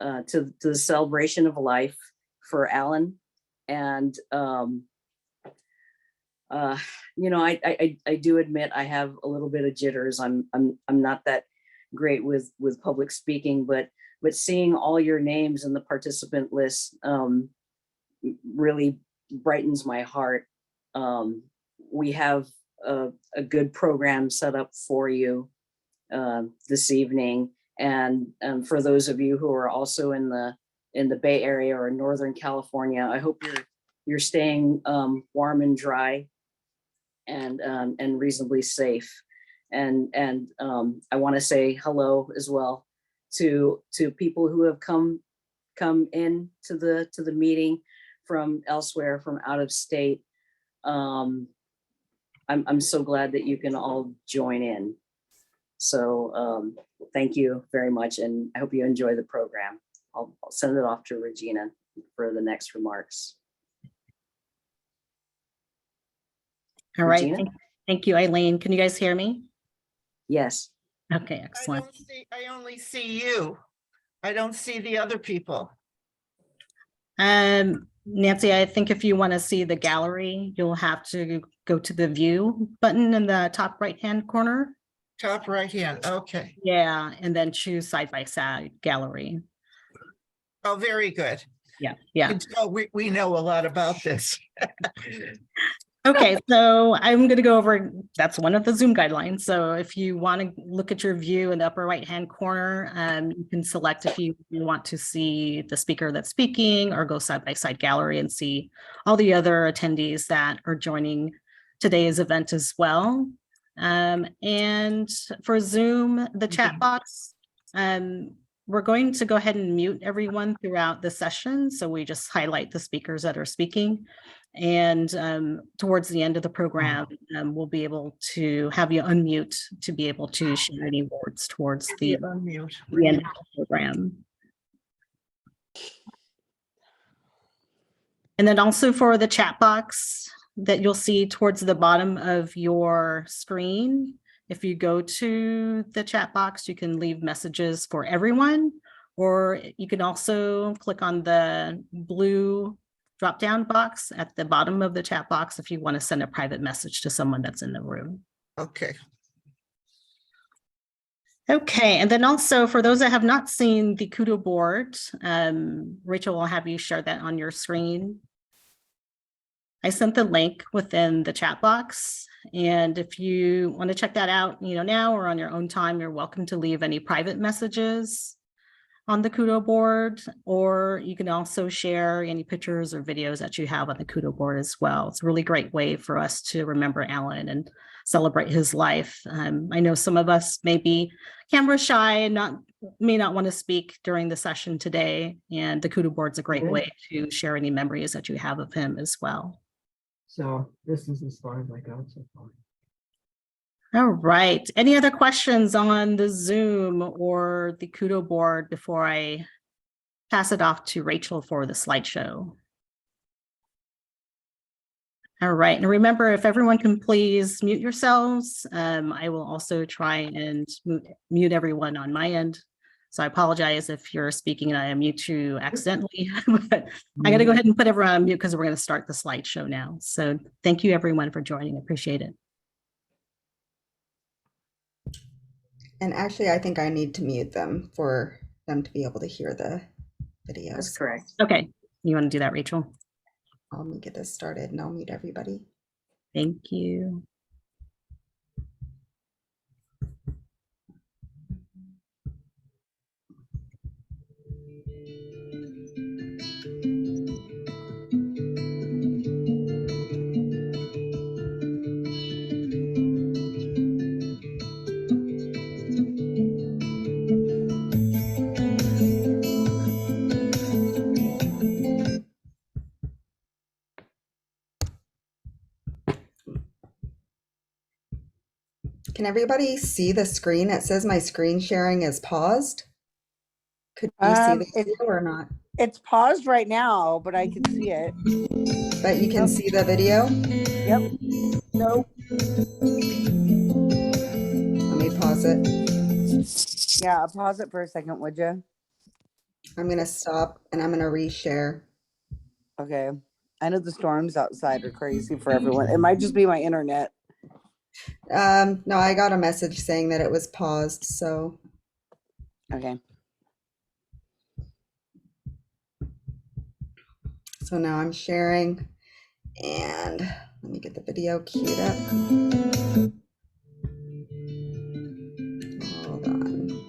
to the celebration of life for Alan. And you know, I do admit I have a little bit of jitters. I'm not that great with public speaking, but seeing all your names in the participant list really brightens my heart. We have a good program set up for you this evening, and for those of you who are also in the Bay Area or Northern California, I hope you're staying warm and dry and reasonably safe. And I want to say hello as well to people who have come in to the meeting from elsewhere, from out of state. I'm so glad that you can all join in. So thank you very much, and I hope you enjoy the program. I'll send it off to Regina for the next remarks. All right. Thank you, Eileen. Can you guys hear me? Yes. Okay, excellent. I only see you. I don't see the other people. Nancy, I think if you want to see the gallery, you'll have to go to the view button in the top right-hand corner. Top right hand, okay. Yeah, and then choose side-by-side gallery. Oh, very good. Yeah, yeah. We know a lot about this. Okay, so I'm going to go over, that's one of the Zoom guidelines. So if you want to look at your view in the upper right-hand corner, you can select if you want to see the speaker that's speaking, or go side-by-side gallery and see all the other attendees that are joining today's event as well. And for Zoom, the chat box, we're going to go ahead and mute everyone throughout the session. So we just highlight the speakers that are speaking. And towards the end of the program, we'll be able to have you unmute to be able to share any words towards the end of the program. And then also for the chat box that you'll see towards the bottom of your screen, if you go to the chat box, you can leave messages for everyone, or you can also click on the blue drop-down box at the bottom of the chat box if you want to send a private message to someone that's in the room. Okay. Okay, and then also for those that have not seen the KudoBoard, Rachel will have you share that on your screen. I sent the link within the chat box, and if you want to check that out, now or on your own time, you're welcome to leave any private messages on the KudoBoard, or you can also share any pictures or videos that you have on the KudoBoard as well. It's a really great way for us to remember Alan and celebrate his life. I know some of us may be camera shy and may not want to speak during the session today, and the KudoBoard's a great way to share any memories that you have of him as well. So this is as far as I got so far. All right. Any other questions on the Zoom or the KudoBoard before I pass it off to Rachel for the slideshow? All right. And remember, if everyone can please mute yourselves, I will also try and mute everyone on my end. So I apologize if you're speaking and I unmute you accidentally, but I'm going to go ahead and put everyone on mute because we're going to start the slideshow now. So thank you everyone for joining. I appreciate it. And actually, I think I need to mute them for them to be able to hear the videos. That's correct. Okay. You want to do that, Rachel? Let me get this started and I'll mute everybody. Thank you. Can everybody see the screen? It says my screen sharing is paused. Could you see the video or not? It's paused right now, but I can see it. But you can see the video? Yep. Nope. Let me pause it. Yeah, pause it for a second, would you? I'm gonna stop and I'm gonna reshare. Okay. I know the storms outside are crazy for everyone. It might just be my internet. No, I got a message saying that it was paused, so Okay. now I'm sharing, and let me get the video queued up. Hold on.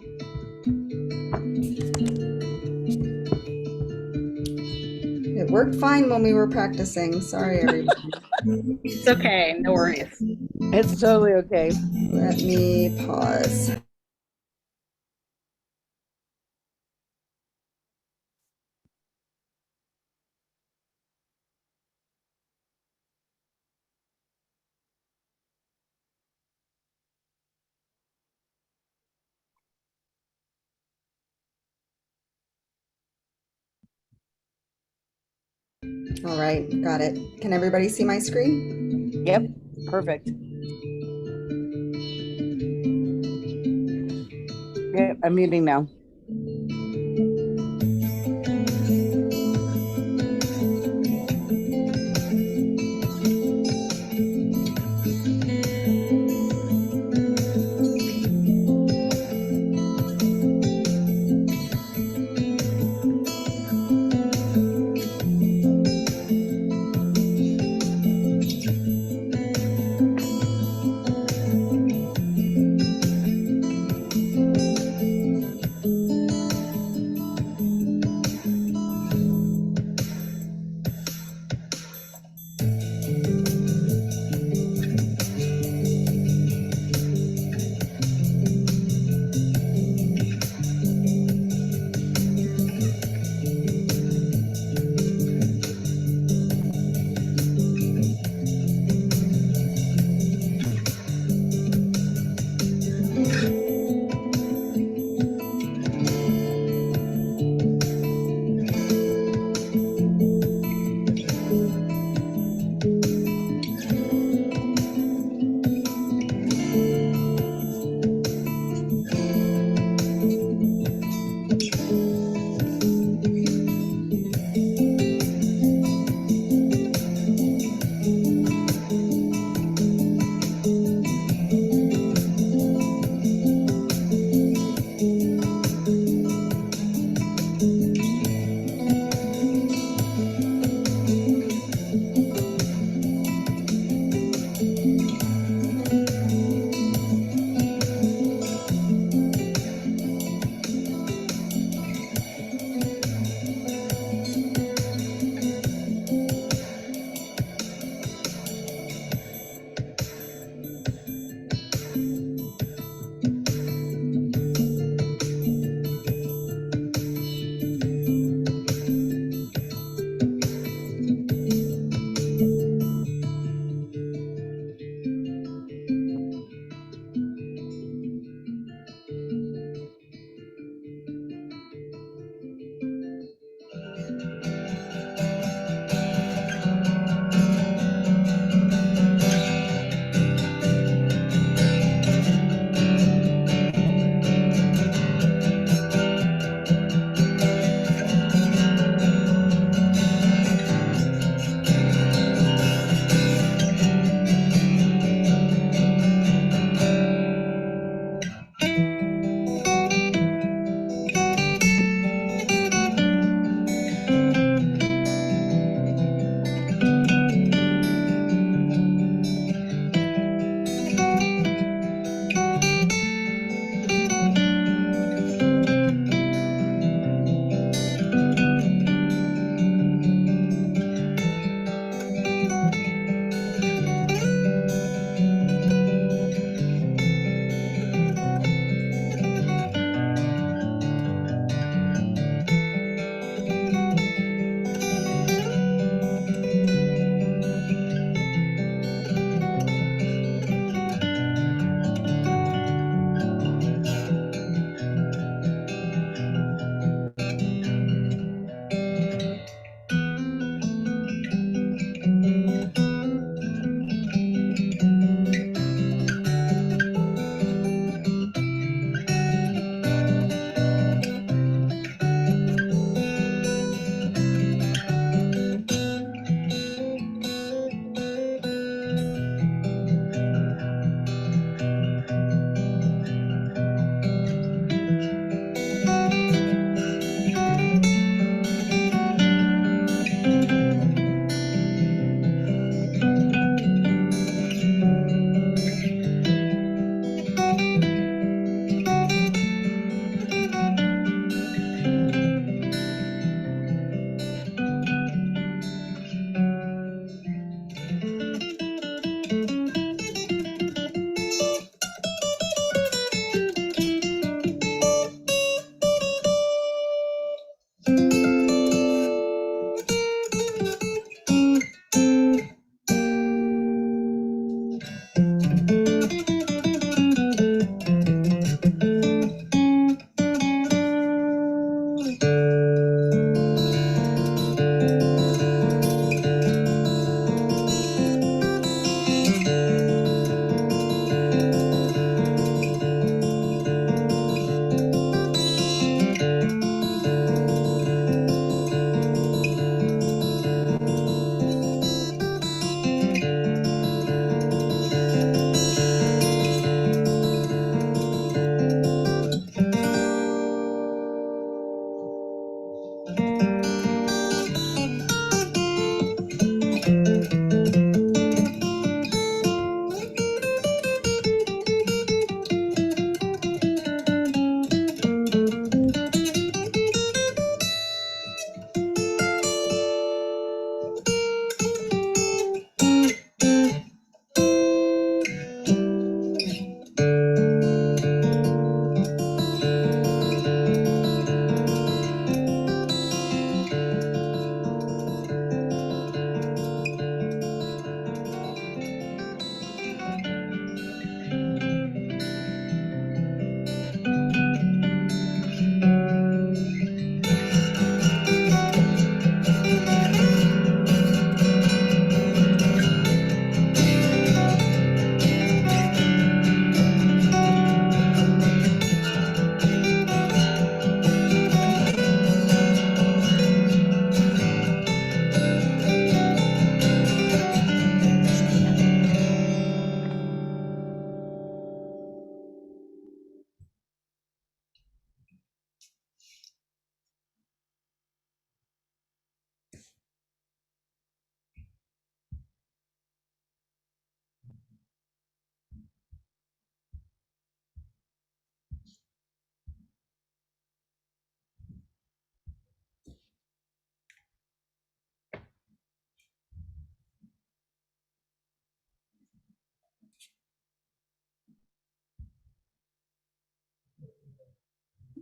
It worked fine when we were practicing. Sorry, everybody. It's okay, no worries. It's totally okay. Let me pause. All right, got it. Can everybody see my screen? Yep. Perfect. Yep. I'm muting now.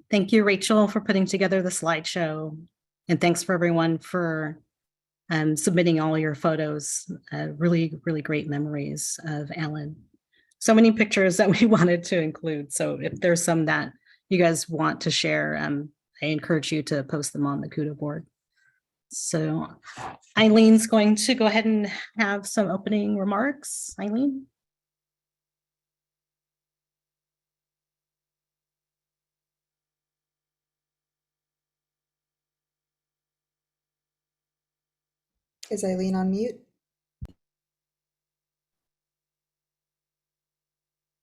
Thank you, Rachel, for putting together the slideshow. And thanks for everyone for submitting all your photos. Really, really great memories of Alan. So many pictures that we wanted to include. So if there's some that you guys want to share, I encourage you to post them on the KudoBoard. So Eileen's going to go ahead and have some opening remarks. Eileen? Is Eileen on mute?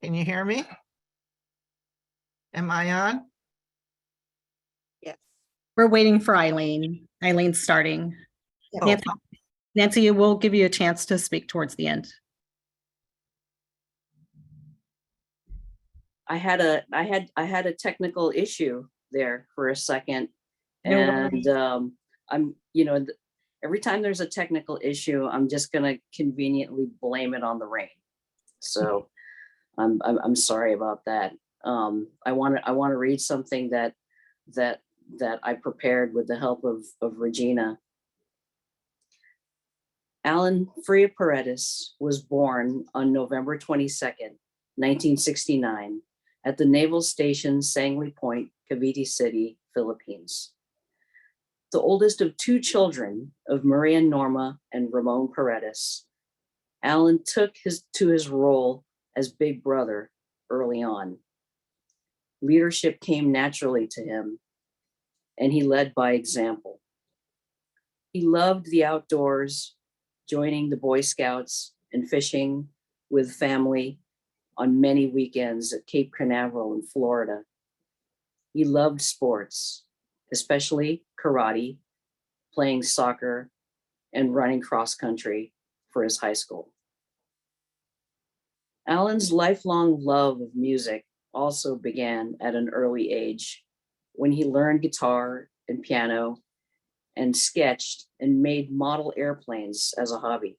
Can you hear me? Am I on? Yes. We're waiting for Eileen. Eileen's starting. Yeah. Nancy, Nancy, we'll give you a chance to speak towards the end. I had a technical issue there for a second, No and worries. I'm every time there's a technical issue, I'm just gonna conveniently blame it on the rain. So I'm sorry about that. I want to read something that I prepared with the help of Regina. Alan Freya Paredes was born on November 22nd, 1969, at the Naval Station Sangley Point, Cavite City, Philippines. The oldest of two children of Maria Norma and Ramon Paredes, Alan took to his role as big brother early on. Leadership came naturally to him, and he led by example. He loved the outdoors, joining the Boy Scouts and fishing with family on many weekends at Cape Canaveral in Florida. He loved sports, especially karate, playing soccer, and running cross country for his high school. Alan's lifelong love of music also began at an early age when he learned guitar and piano and sketched and made model airplanes as a hobby.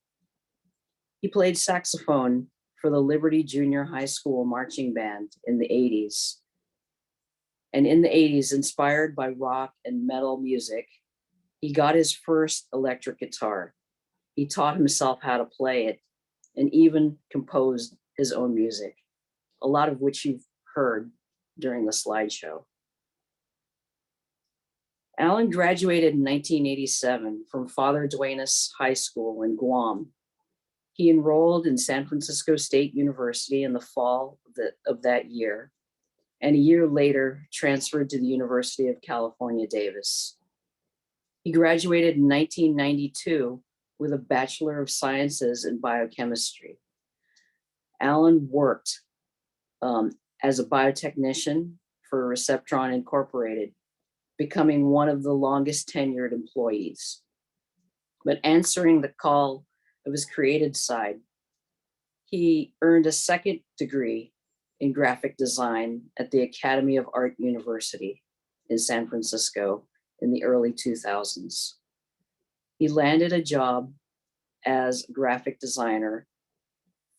He played saxophone for the Liberty Junior High School marching band in the 80s. And in the 80s, inspired by rock and metal music, he got his first electric guitar. He taught himself how to play it and even composed his own music, a lot of which you've heard during the slideshow. Alan graduated in 1987 from Father Duenas High School in Guam. He enrolled in San Francisco State University in the fall of that year, and a year later transferred to the University of California, Davis. He graduated in 1992 with a Bachelor of Sciences in Biochemistry. Alan worked as a biotechnician for Receptron Incorporated becoming one of the longest tenured employees. But answering the call of his creative side, he earned a second degree in graphic design at the Academy of Art University in San Francisco in the early 2000s. He landed a job as graphic designer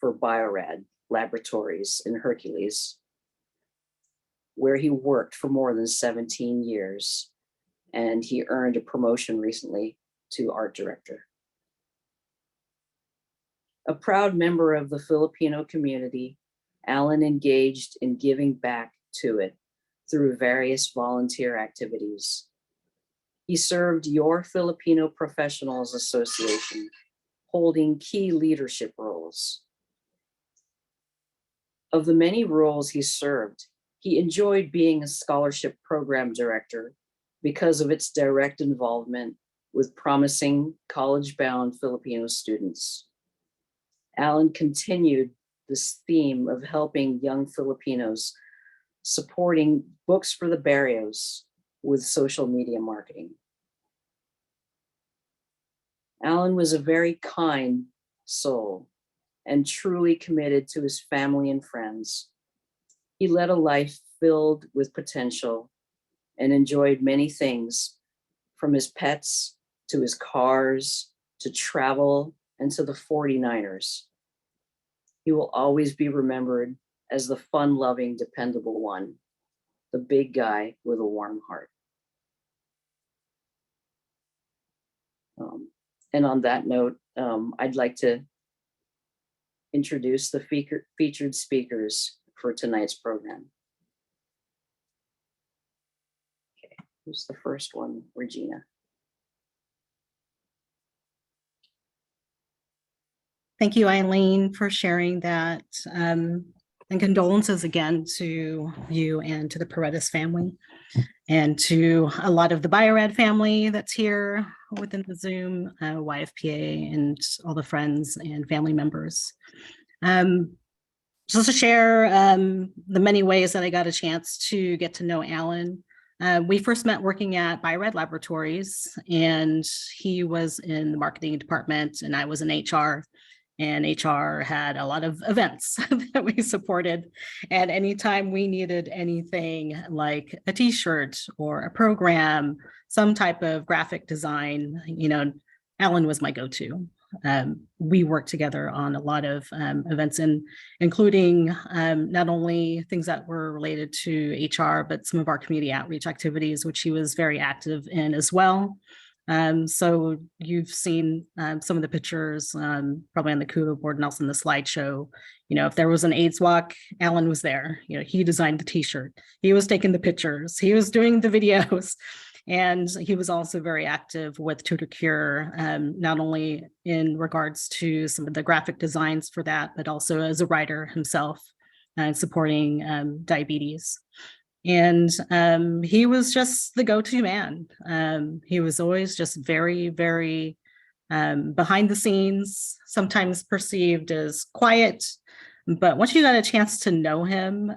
for Bio-Rad Laboratories in Hercules, where he worked for more than 17 years, and he earned a promotion recently to art director. A proud member of the Filipino community, Alan engaged in giving back to it through various volunteer activities. He served Your Filipino Professionals Association, holding key leadership roles. Of the many roles he served, he enjoyed being a scholarship program director because of its direct involvement with promising college-bound Filipino students. Alan continued this theme of helping young Filipinos, supporting Books for the Barrios with social media marketing. Alan was a very kind soul and truly committed to his family and friends. He led a life filled with potential and enjoyed many things, from his pets to his cars to travel and to the 49ers. He will always be remembered as the fun-loving, dependable one, the big guy with a warm heart. And on that note, I'd like to introduce the featured speakers for tonight's program. Okay, who's the first one? Regina. Thank you, Eileen, for sharing that. And condolences again to you and to the Paredes family and to a lot of the Bio-Rad family that's here within the Zoom, YFPA, and all the friends and family members. Just to share the many ways that I got a chance to get to know Alan. We first met working at Bio-Rad Laboratories, and he was in the marketing department and I was in HR. And HR had a lot of events that we supported. And anytime we needed anything like a t-shirt or a program, some type of graphic design, you know, Alan was my go-to. We worked together on a lot of events, and including not only things that were related to HR, but some of our community outreach activities, which he was very active in as well. So you've seen some of the pictures probably on the KudoBoard and also in the slideshow. You know, if there was an AIDS walk, Alan was there. You know, he designed the t-shirt. He was taking the pictures. He was doing the videos. And he was also very active with Tutor Cure, not only in regards to some of the graphic designs for that, but also as a writer himself and supporting diabetes. And he was just the go-to man. He was always just very, very behind the scenes, sometimes perceived as quiet. But once you got a chance to know him,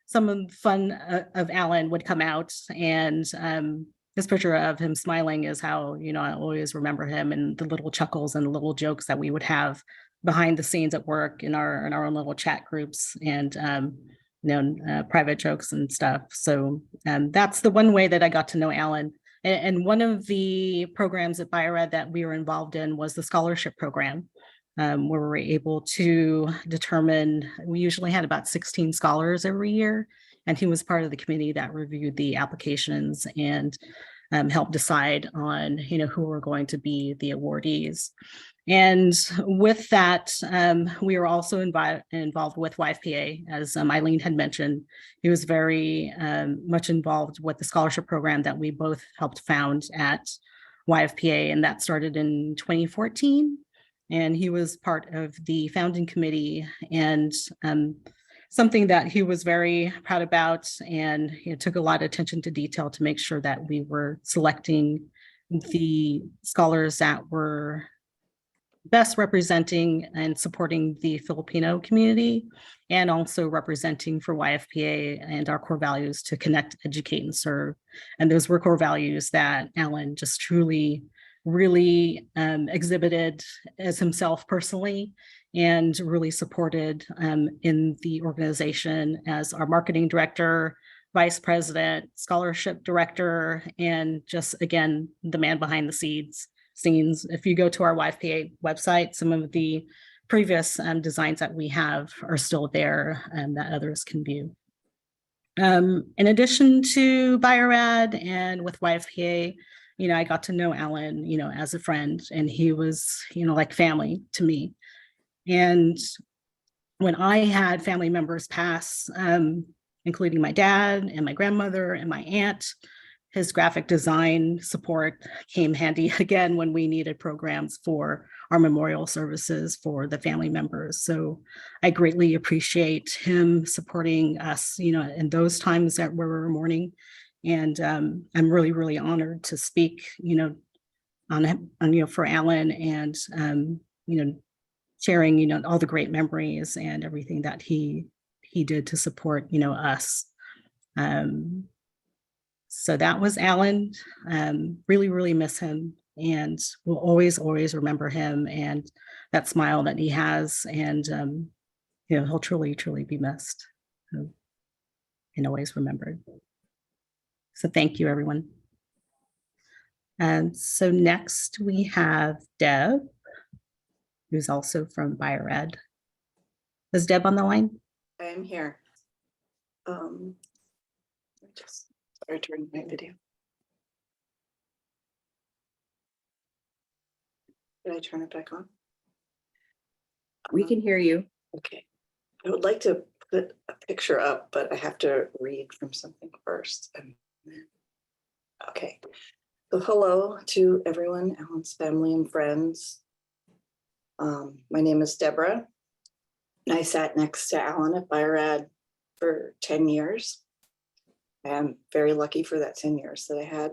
some of the fun of Alan would come out, and this picture of him smiling is how, you know, I always remember him, and the little chuckles and the little jokes that we would have behind the scenes at work in our own little chat groups, and private jokes and stuff. So that's the one way that I got to know Alan. And one of the programs at Bio-Rad that we were involved in was the scholarship program, where we were able to determine, we usually had about 16 scholars every year, and he was part of the committee that reviewed the applications and helped decide on, you know, who were going to be the awardees. And with that, we were also involved with YFPA, as Eileen had mentioned. He was very much involved with the scholarship program that we both helped found at YFPA, and that started in 2014. And he was part of the founding committee, and something that he was very proud about, and took a lot of attention to detail to make sure that we were selecting the scholars that were best representing and supporting the Filipino community, and also representing for YFPA and our core values to connect, educate, and serve. And those were core values that Alan just truly, really exhibited as himself personally, and really supported in the organization as our marketing director, vice president, scholarship director, and just, again, the man behind the scenes. If you go to our YFPA website, some of the previous designs that we have are still there that others can view. In addition to Bio-Rad and with YFPA, I got to know Alan, as a friend, and he was, like family to me. And when I had family members pass, including my dad and my grandmother and my aunt, his graphic design support came handy again when we needed programs for our memorial services for the family members. So I greatly appreciate him supporting us, in those times that we were mourning. And I'm really, really honored to speak, on for Alan, and sharing, all the great memories and everything that he did to support, us. So that was Alan. Really, really miss him, and we'll always, always remember him and that smile that he has. And, he'll truly, truly be missed and always remembered. So thank you, everyone. And so next we have Deb, who's also from Bio-Rad. Is Deb on the line? I am here. Just sorry, turn my video. Did I turn it back on? We can hear you. Okay. I would like to put a picture up, but I have to read from something first. Okay. So hello to everyone, Alan's family and friends. My name is Deborah, and I sat next to Alan at Bio-Rad for 10 years. I am very lucky for that 10 years that I had.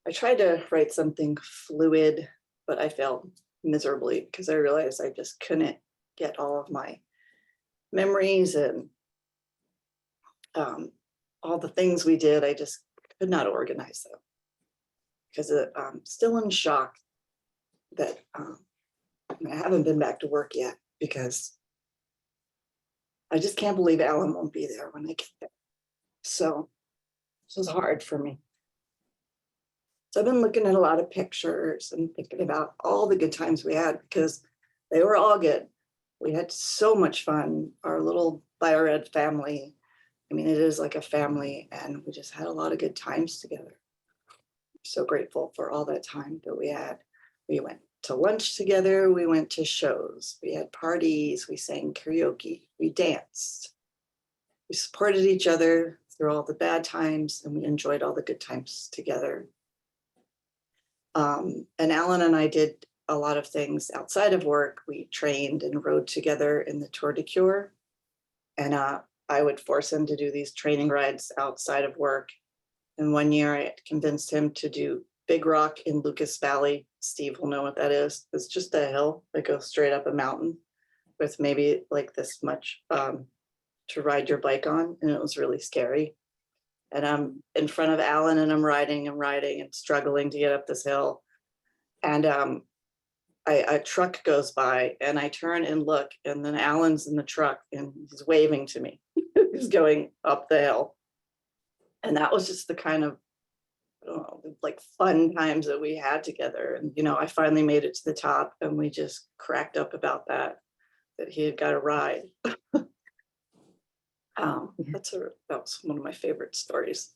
I tried to write something fluid, but I failed miserably because I realized I just couldn't get all of my memories and all the things we did. I just could not organize them because I'm still in shock that I haven't been back to work yet, because I just can't believe Alan won't be there when I get there. So this was hard for me. So I've been looking at a lot of pictures and thinking about all the good times we had, because they were all good. We had so much fun. Our little Bio-Rad family, I mean, it is like a family, and we just had a lot of good times together. So grateful for all that time that we had. We went to lunch together. We went to shows. We had parties. We sang karaoke. We danced. We supported each other through all the bad times, and we enjoyed all the good times together. And Alan and I did a lot of things outside of work. We trained and rode together in the Tour de Cure. And I would force him to do these training rides outside of work. And one year I convinced him to do Big Rock in Lucas Valley. Steve will know what that is. It's just a hill that goes straight up a mountain with maybe like this much to ride your bike on. And it was really scary. And I'm in front of Alan, and I'm riding and struggling to get up this hill. And a truck goes by, and I turn and look, and then Alan's in the truck and he's waving to me. He's going up the hill. And that was just the kind of, I don't know, like fun times that we had together. And, I finally made it to the top, and we just cracked up about that he had got a ride. That was one of my favorite stories.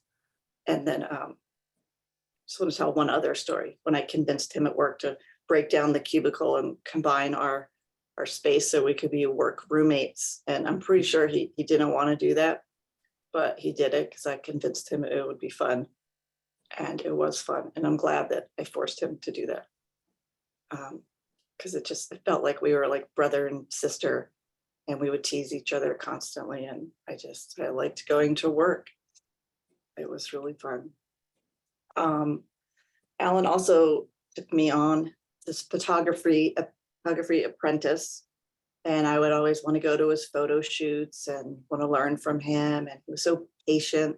And then just want to tell one other story. When I convinced him at work to break down the cubicle and combine our space so we could be work roommates. And I'm pretty sure he didn't want to do that, but he did it because I convinced him it would be fun. And it was fun. And I'm glad that I forced him to do that. Because it felt like we were like brother and sister, and we would tease each other constantly. And I liked going to work. It was really fun. Alan also took me on this photography apprentice. And I would always want to go to his photo shoots and want to learn from him. And he was so patient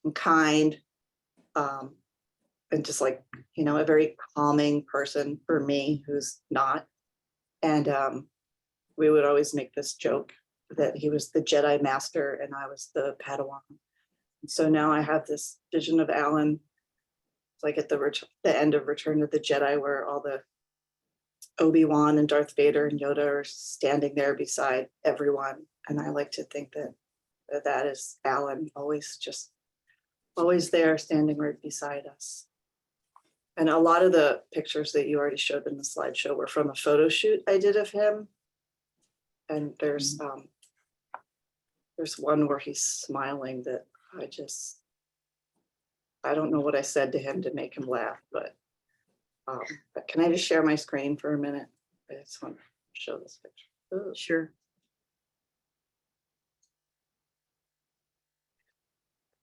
and kind. And just like, a very calming person for me who's not. And we would always make this joke that he was the Jedi Master and I was the Padawan. And so now I have this vision of Alan, like at the end of Return of the Jedi, where all the Obi-Wan and Darth Vader and Yoda are standing there beside everyone. And I like to think that is Alan, always there standing right beside us. And a lot of the pictures that you already showed in the slideshow were from a photo shoot I did of him. And there's one where he's smiling that I don't know what I said to him to make him laugh, but can I just share my screen for a minute? I just want to show this picture. Ooh. Sure.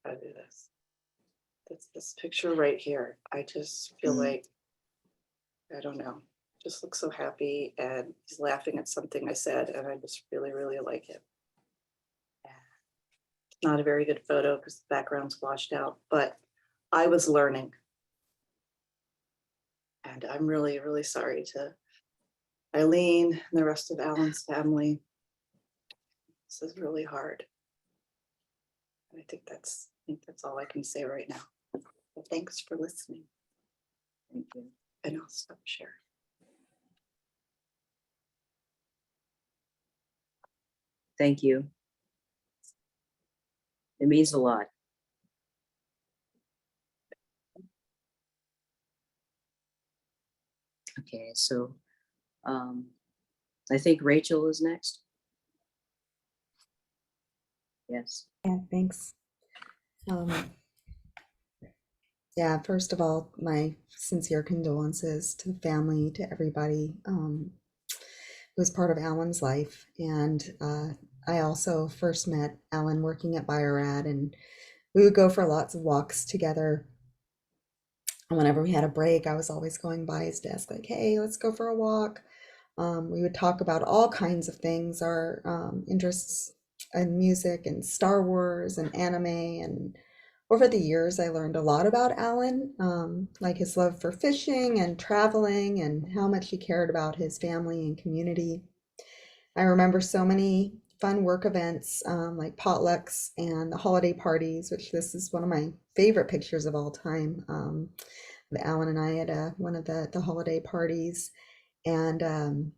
How to do this. That's this picture right here. I just feel like, I don't know, just looks so happy and he's laughing at something I said and I just really, really like it. It's not a very good photo because the background's washed out, but I was learning. And I'm really, really sorry to Eileen and the rest of Alan's family. This is really hard. And I think that's all I can say right now. But thanks for listening. Thank you. And I'll stop sharing. Thank you. It means a lot. Okay, so I think Rachel is next. Yes. Yeah, thanks. Yeah, first of all, my sincere condolences to the family, to everybody who was part of Alan's life. And I also first met Alan working at Bio-Rad, and we would go for lots of walks together. And whenever we had a break, I was always going by his desk like, hey, let's go for a walk. We would talk about all kinds of things, our interests in music and Star Wars and anime. And over the years, I learned a lot about Alan, like his love for fishing and traveling and how much he cared about his family and community. I remember so many fun work events like potlucks and the holiday parties, which this is one of my favorite pictures of all time. Alan and I at one of the holiday parties, and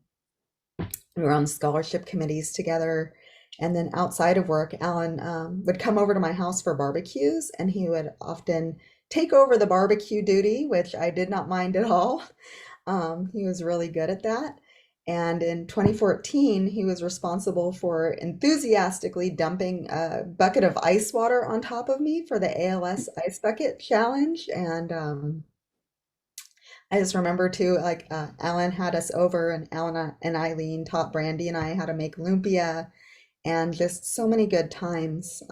we were on scholarship committees together. And then outside of work, Alan would come over to my house for barbecues, and he would often take over the barbecue duty, which I did not mind at all. He was really good at that. And in 2014, he was responsible for enthusiastically dumping a bucket of ice water on top of me for the ALS Ice Bucket Challenge. And I just remember too, like Alan had us over, and Alan and Eileen taught Brandy and I how to make lumpia, and just so many good times.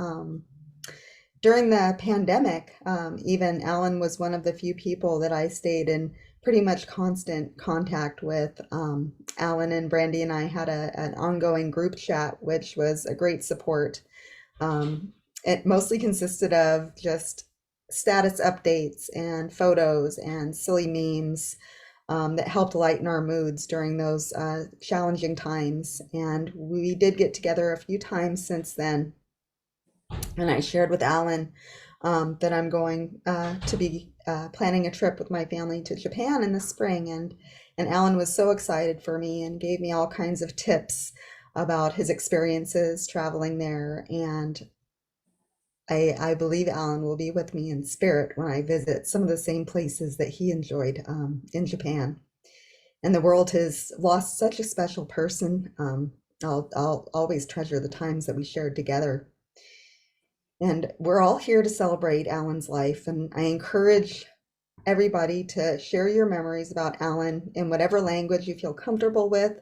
During the pandemic, even Alan was one of the few people that I stayed in pretty much constant contact with. Alan and Brandy and I had an ongoing group chat, which was a great support. It mostly consisted of just status updates and photos and silly memes that helped lighten our moods during those challenging times. And we did get together a few times since then. And I shared with Alan that I'm going to be planning a trip with my family to Japan in the spring. And Alan was so excited for me and gave me all kinds of tips about his experiences traveling there. And I believe Alan will be with me in spirit when I visit some of the same places that he enjoyed in Japan. And the world has lost such a special person. I'll always treasure the times that we shared together. And we're all here to celebrate Alan's life. And I encourage everybody to share your memories about Alan in whatever language you feel comfortable with.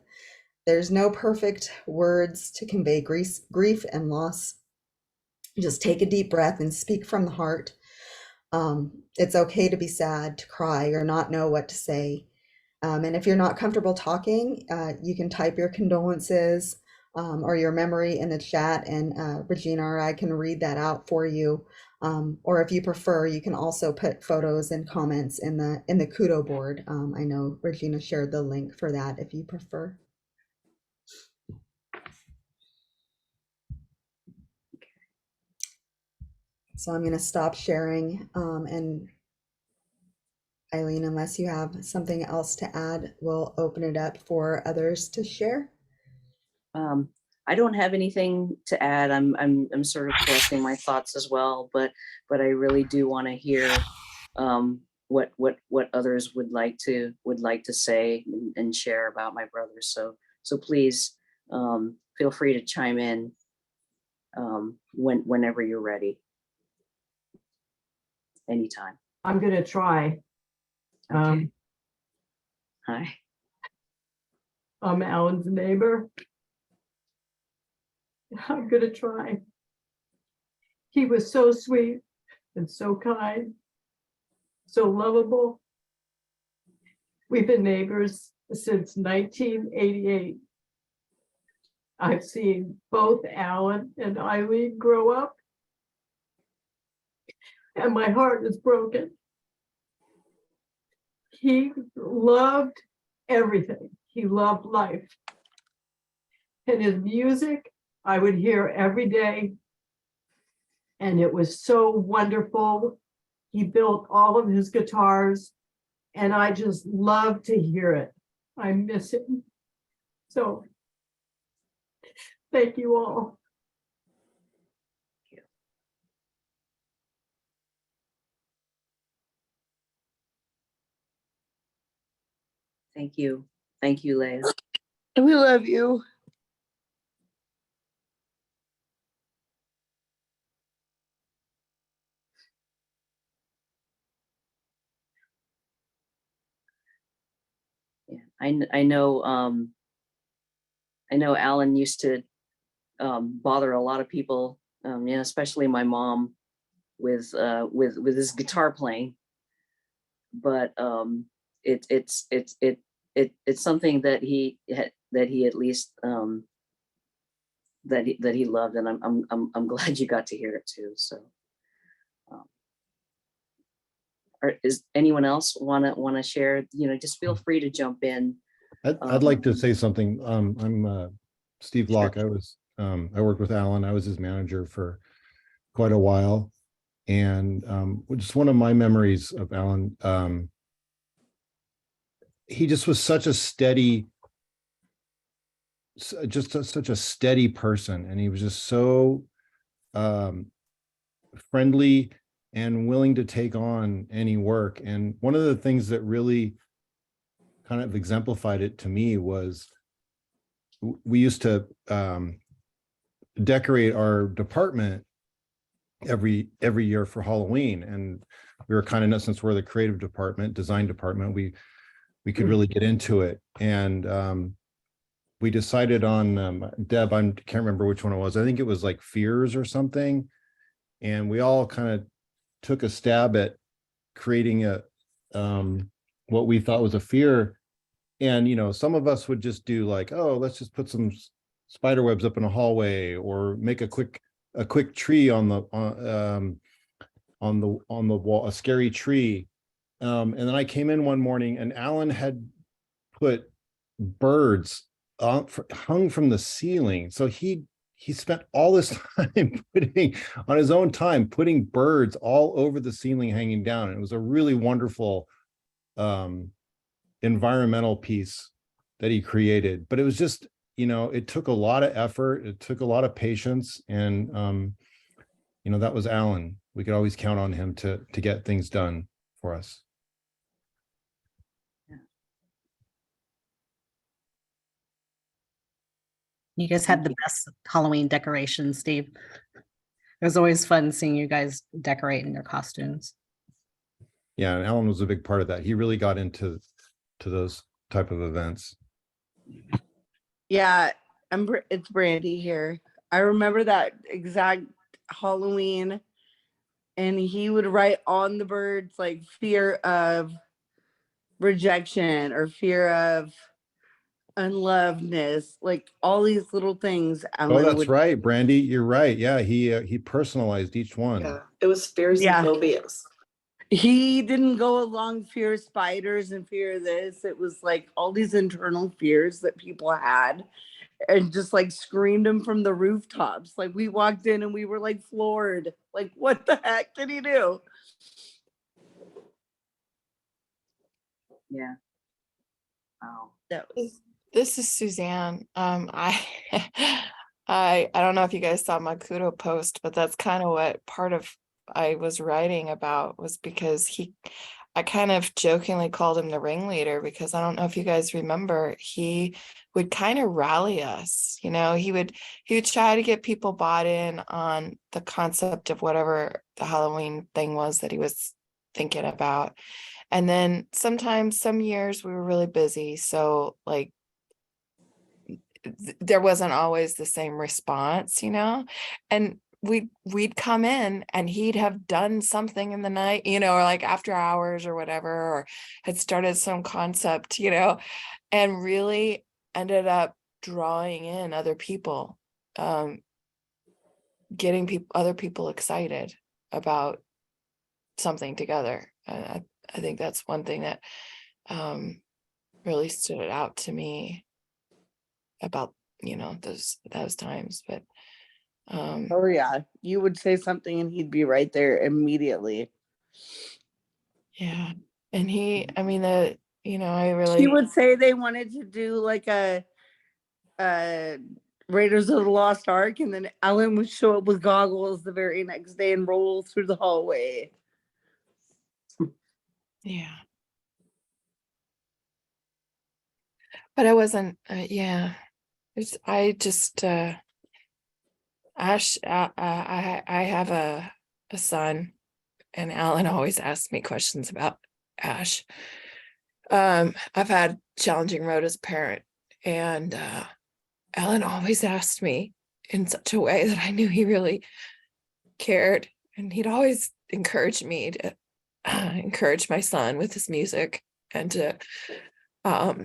There's no perfect words to convey grief and loss. Just take a deep breath and speak from the heart. It's okay to be sad, to cry, or not know what to say. And if you're not comfortable talking, you can type your condolences or your memory in the chat, and Regina or I can read that out for you. Or if you prefer, you can also put photos and comments in the KudoBoard. I know Regina shared the link for that if you prefer. So I'm going to stop sharing, and Eileen, unless you have something else to add, we'll open it up for others to share. I don't have anything to add. I'm sort of collecting my thoughts as well, but I really do want to hear what others would like to say and share about my brother. So please feel free to chime in whenever you're ready. Anytime. I'm gonna try. Okay. Hi. I'm Alan's neighbor. I'm gonna try. He was so sweet and so kind, so lovable. We've been neighbors since 1988. I've seen both Alan and Eileen grow up, and my heart is broken. He loved everything. He loved life. And his music, I would hear every day. And it was so wonderful. He built all of his guitars, and I just love to hear it. I miss him. So thank you all. Thank you. Thank you, Leah. We love you. Yeah, I know Alan used to bother a lot of people, especially my mom with his guitar playing. But it's something that he at least that he loved, and I'm glad you got to hear it too. So, is anyone else want to share? Just feel free to jump in. I'd like to say something. I'm Steve Sure. Locke. I worked with Alan. I was his manager for quite a while. And just one of my memories of Alan, he just was such a steady, such a steady person. And he was just so friendly and willing to take on any work. And one of the things that really kind of exemplified it to me was we used to decorate our department every year for Halloween, and we were kind of, since we're the creative department, design department, we could really get into it. And we decided on Deb, I can't remember which one it was. I think it was like fears or something, and we all kind of took a stab at creating a what we thought was a fear. And some of us would just do like, oh, let's just put some spider webs up in a hallway, or make a quick tree on the wall, a scary tree. And then I came in one morning, and Alan had put birds hung from the ceiling. So he spent all this time on his own time putting birds all over the ceiling, hanging down. And it was a really wonderful environmental piece that he created. But it was just, it took a lot of effort. It took a lot of patience. And, that was Alan. We could always count on him to get things done for us. You guys had the best Halloween decorations, Steve. It was always fun seeing you guys decorate in your costumes. Yeah, and Alan was a big part of that. He really got into those type of events. Yeah, it's Brandy here. I remember that exact Halloween, and he would write on the birds like fear of rejection or fear of unlovedness, like all these little things. Oh, Alan that's would, right, Brandy. You're right. Yeah, he personalized each one. Yeah, it was fears and Yeah. phobias. he didn't go along fear of spiders and fear of this. It was like all these internal fears that people had and just like screamed them from the rooftops. Like we walked in and we were like floored. Like, what the heck did he do? Yeah. Wow. That was, This is Suzanne. I don't know if you guys saw my Kudo post, but that's kind of what part of I was writing about, was because I kind of jokingly called him the ringleader, because I don't know if you guys remember, he would kind of rally us, you know, he would try to get people bought in on the concept of whatever the Halloween thing was that he was thinking about. And then sometimes, some years we were really busy, so like there wasn't always the same response, you know, and we'd come in and he'd have done something in the night, you know, or like after hours or whatever, or had started some concept, you know, and really ended up drawing in other people, getting other people excited about something together. I think that's one thing that really stood out to me about, you know, those times. But oh yeah, you would say something and he'd be right there immediately. yeah, and I mean, you know, I He really, would say they wanted to do like a Raiders of the Lost Ark, and then Ellen would show up with goggles the very next day and roll through the hallway. yeah. But I wasn't, yeah. I just, Ash, I have a son, and Alan always asks me questions about Ash. I've had challenging road as a parent, and Alan always asked me in such a way that I knew he really cared, and he'd always encourage me to encourage my son with his music, and to I don't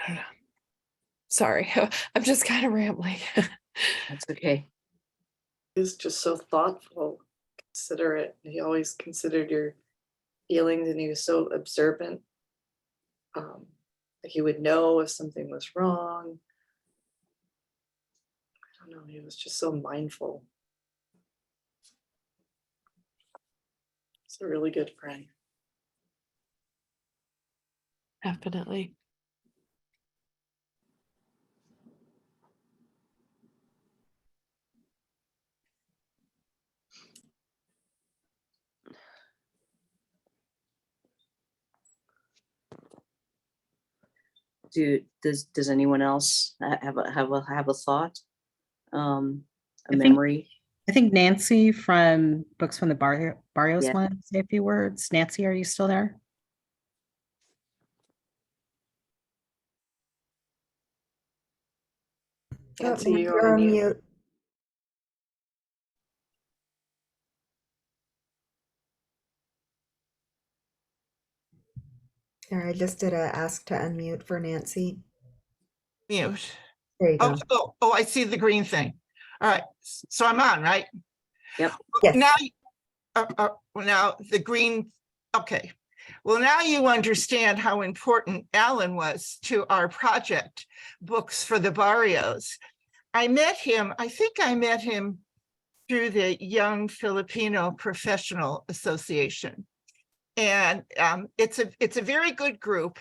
know. Sorry, I'm just kind of rambling. That's okay. He was just so thoughtful, considerate. He always considered your feelings, and he was so observant. Like he would know if something was wrong. I don't know, he was just so mindful. He's a really good friend. Definitely. Does anyone else have a thought? A I think- memory? I think Nancy from Books from the Barrios Yeah. wanted to say a few words. Nancy, are you still there? Nancy, Nancy, you're on mute. There, I just did a ask to unmute for Nancy. Mute. There you go. Oh, I see the green thing. All right, so I'm on, right? Yep. Yes. Now the green, okay. Well, now you understand how important Alan was to our project, Books for the Barrios. I think I met him through the Young Filipino Professional Association. And it's a very good group,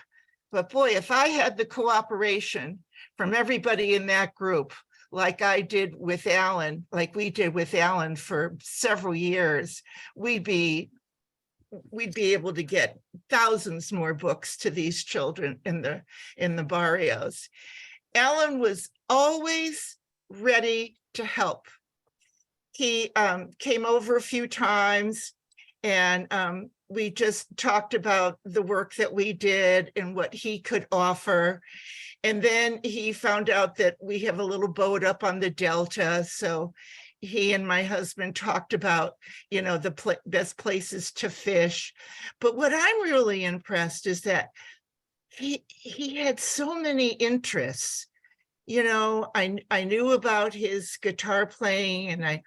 but boy, if I had the cooperation from everybody in that group, like I did with Alan, like we did with Alan for several years, we'd be able to get thousands more books to these children in the barrios. Alan was always ready to help. He came over a few times, and we just talked about the work that we did and what he could offer. And then he found out that we have a little boat up on the Delta. So he and my husband talked about, the best places to fish. But what I'm really impressed is that he had so many interests. I knew about his guitar playing,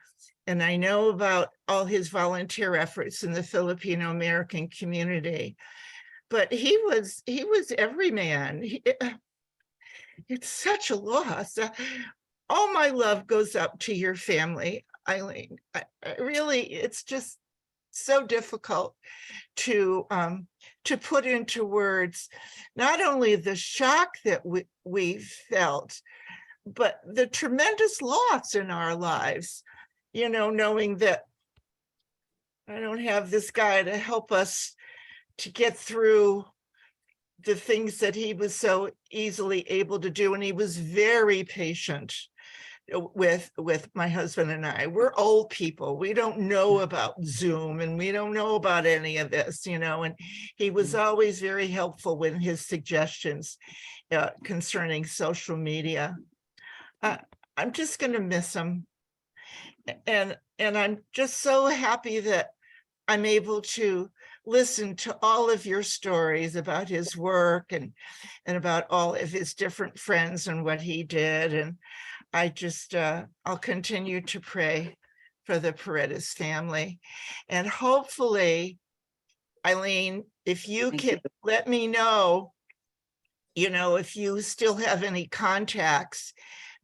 and I know about all his volunteer efforts in the Filipino American community. But he was everyman. It's such a loss. All my love goes up to your family, Eileen. I really, it's just so difficult to put into words not only the shock that we felt, but the tremendous loss in our lives. Knowing that I don't have this guy to help us to get through the things that he was so easily able to do. And he was very patient with my husband and I. We're old people. We don't know about Zoom, and we don't know about any of this, and he was always very helpful with his suggestions concerning social media. I'm just going to miss him. And I'm just so happy that I'm able to listen to all of your stories about his work and about all of his different friends and what he did. And I just, I'll continue to pray for the Paredes family. And hopefully, Eileen, if you can let me know, if you still have any contacts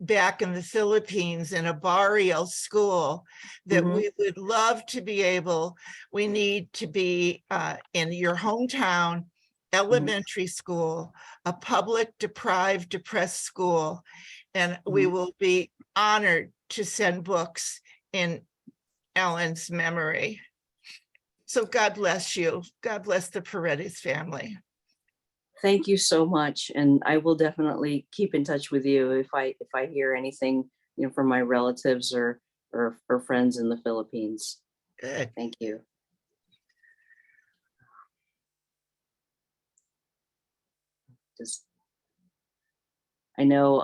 back in the Philippines in a Barrios school, that we would love to be able, we need to be in your hometown elementary school, a public deprived, depressed school. And we will be honored to send books in Ellen's memory. So God bless you. God bless the Paredes family. Thank you so much. And I will definitely keep in touch with you if I hear anything, from my relatives or friends in the Philippines. Good. Thank you. Just, I know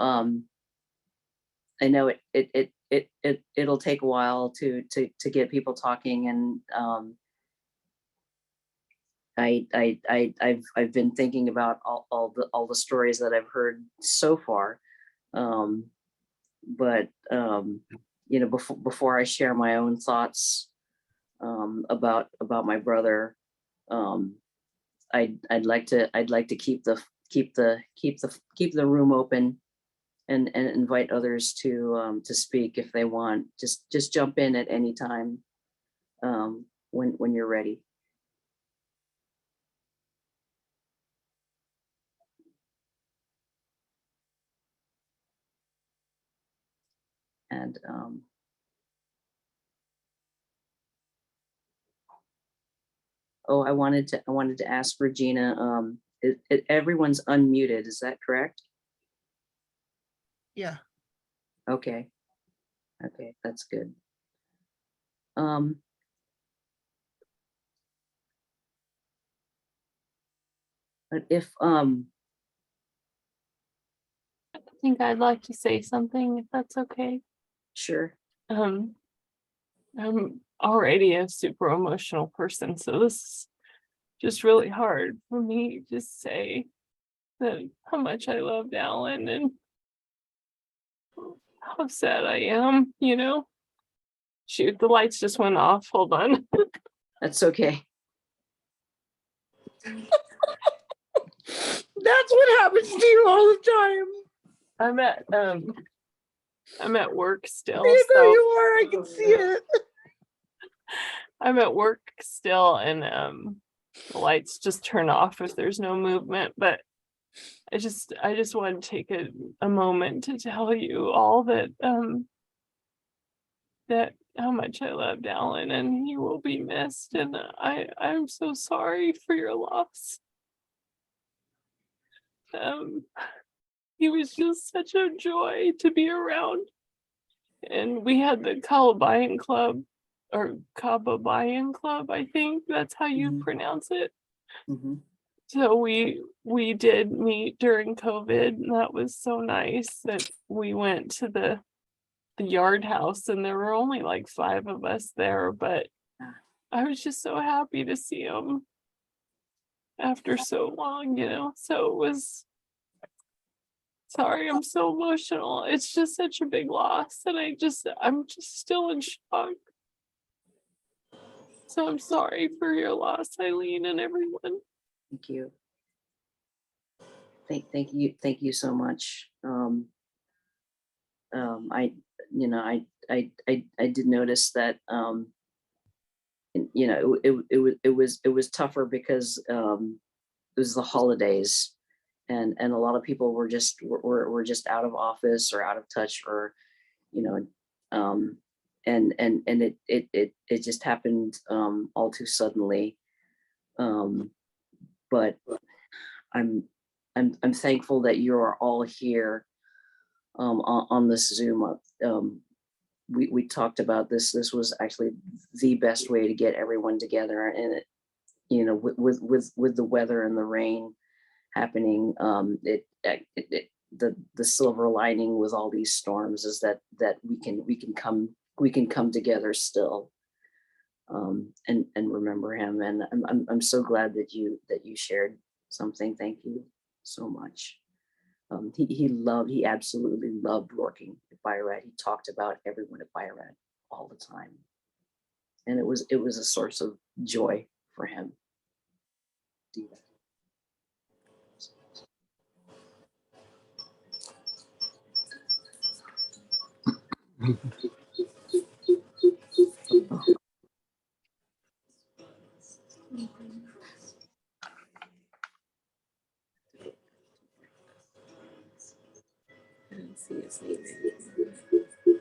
it'll take a while to get people talking, and I've been thinking about all the stories that I've heard so far, but before I share my own thoughts about my brother, I'd like to keep the room open and invite others to speak if they want. Just jump in at any time when you're ready. And I wanted to ask Regina, everyone's unmuted, is that correct? Yeah. Okay, that's good. But if I think I'd like to say something, if that's okay. Sure. I'm already a super emotional person, so this is just really hard for me to say that how much I loved Alan and how sad I am, Shoot, the lights just went off. Hold on. That's okay. That's what happens to you all the time. I'm at work still. There So you are, I can see it. I'm at work still, and the lights just turn off if there's no movement. But I just want to take a moment to tell you all that that how much I loved Alan, and he will be missed, and I'm so sorry for your loss. He was just such a joy to be around. And we had the Calabayan Club, or Kababayan Club, I think that's how you pronounce it. So we did meet during COVID, and that was so nice that we went to the the yard house, and there were only like 5 of us there, but I was just so happy to see him after so long, you know. So it was, sorry, I'm so emotional. It's just such a big loss, and I'm just still in shock. So I'm sorry for your loss, Eileen, and everyone. Thank you. Thank you so much. I, you know, I did notice that, you know, it was tougher because it was the holidays, and a lot of people were just out of office or out of touch, or, you know, and it just happened all too suddenly. But I'm thankful that you are all here on this Zoom. We talked about this. This was actually the best way to get everyone together, and it, you know, with the weather and the rain happening, the silver lining with all these storms is that we can come together still, and remember him. And I'm so glad that you shared something. Thank you so much. He absolutely loved working at Bio-Rad. He talked about everyone at Bio-Rad all the time, and it was a source of joy for him to do that.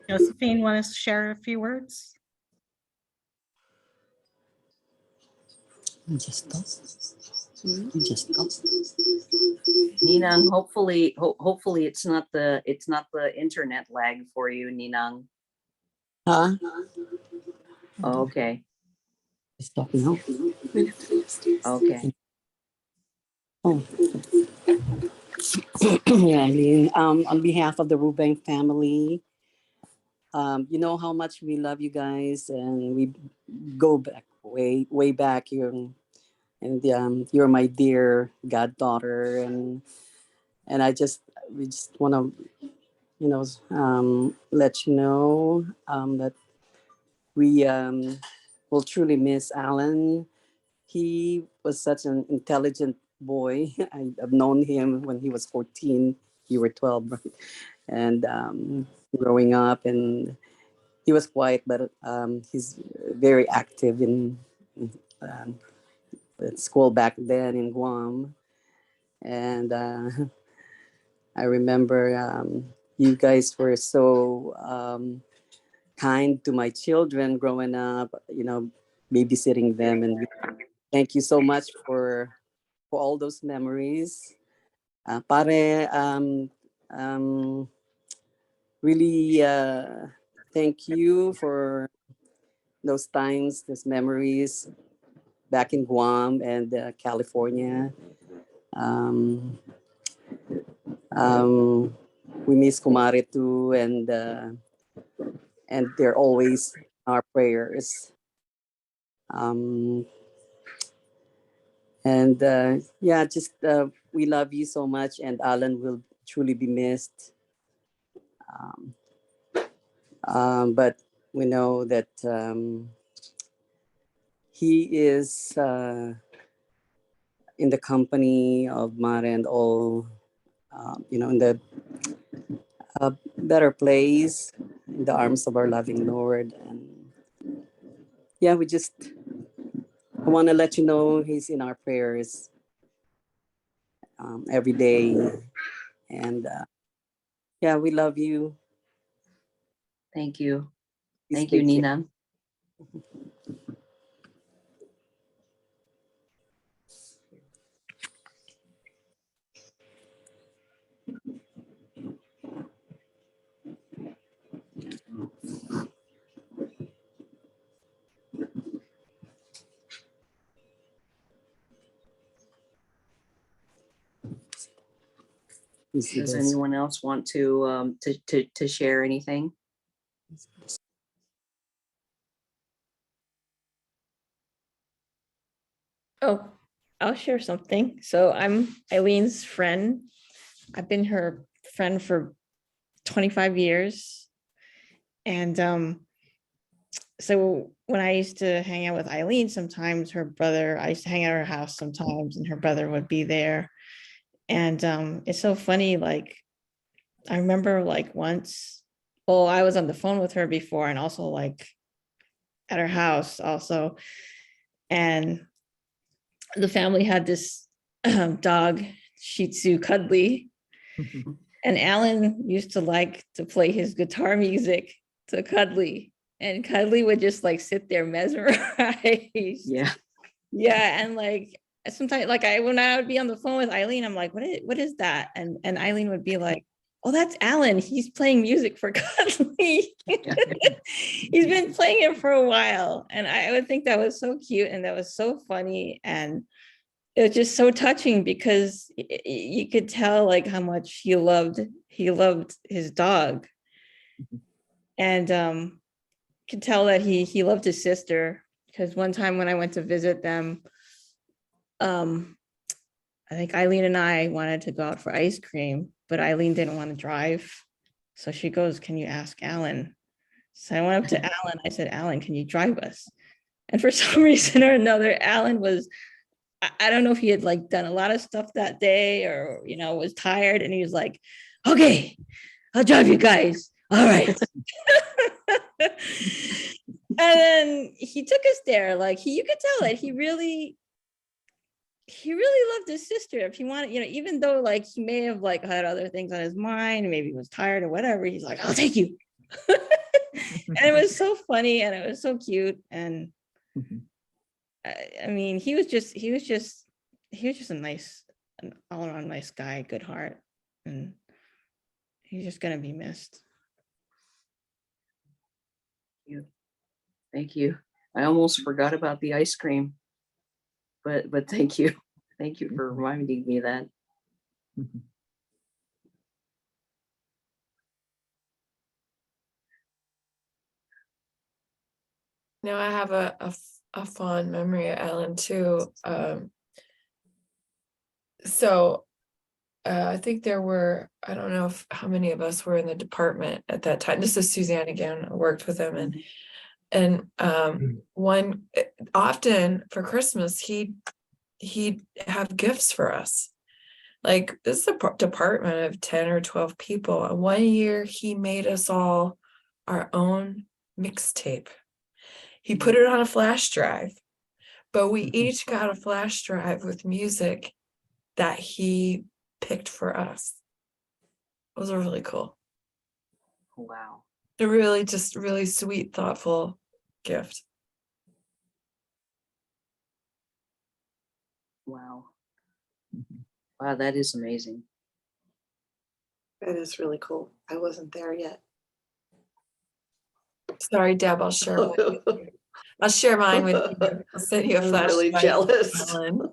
Josephine, want to share a few words? Ninang, hopefully it's not the internet lag for you, Ninang. Huh? Okay. Stop now. Okay. Oh. Yeah, Eileen, on behalf of the Rubin family, you know how much we love you guys, and we go back way back. You're my dear goddaughter, and we just want to, you know, let you know that we will truly miss Alan. He was such an intelligent boy. I've known him when he was 14. You were 12, right? And growing up, and he was quiet, but he's very active in um, at school back then in Guam. And I remember you guys were so kind to my children growing up, you know, babysitting them. And thank you so much for all those memories. Pare, really thank you for those times, those memories back in Guam and California. Um, we miss Kumare too, and they're always our prayers. And yeah, just we love you so much, and Alan will truly be missed. But we know that he is in the company of Mare and all, you know, in the better place, in the arms of our loving Lord. And yeah, I want to let you know he's in our prayers every day. And yeah, we love you. Thank you. Please Thank you, take care. Ninang. You see Does this? anyone else want to share anything? Oh, I'll share something. So I'm Eileen's friend. I've been her friend for 25 years. And so when I used to hang out with Eileen, sometimes her brother, I used to hang out at her house sometimes, and her brother would be there. And it's so funny, like I remember like once, well, I was on the phone with her before and also like at her house also. And the family had this dog, Shih Tzu Cuddly. And Alan used to like to play his guitar music to Cuddly. And Cuddly would just like sit there mesmerized. Yeah. Yeah. And like sometimes like when I would be on the phone with Eileen, I'm like, what is that? And Eileen would be like, oh, that's Alan. He's playing music for Cuddly. He's been playing it for a while. And I would think that was so cute and that was so funny. And it was just so touching because you could tell like how much he loved his dog. And could tell that he loved his sister, because one time when I went to visit them, I think Eileen and I wanted to go out for ice cream, but Eileen didn't want to drive. So she goes, can you ask Alan? So I went up to Alan. I said, Alan, can you drive us? And for some reason or another, Alan was, I don't know if he had like done a lot of stuff that day or, was tired. And he was like, okay, I'll drive you guys. All right. And then he took us there. Like you could tell that he really loved his sister. If he wanted, even though like he may have like had other things on his mind, maybe he was tired or whatever, he's like, I'll take you. And it was so funny and it was so cute. And I mean, he was just a nice, an all-around nice guy, good heart, and he's just gonna be missed. Thank you. I almost forgot about the ice cream, but thank you. Thank you for reminding me of that. No, I have a fond memory of Alan too. So I think there were, I don't know how many of us were in the department at that time. This is Suzanne again. I worked with him, and one often for Christmas he'd have gifts for us. Like this is a department of 10 or 12 people. And one year he made us all our own mixtape. He put it on a flash drive, but we each got a flash drive with music that he picked for us. It was really cool. Wow. A really sweet, thoughtful gift. Wow. Wow, that is amazing. That is really cool. I wasn't there yet. Sorry, Deb, I'll share mine with you. I'll send you a I'm flash really drive, jealous. Ellen.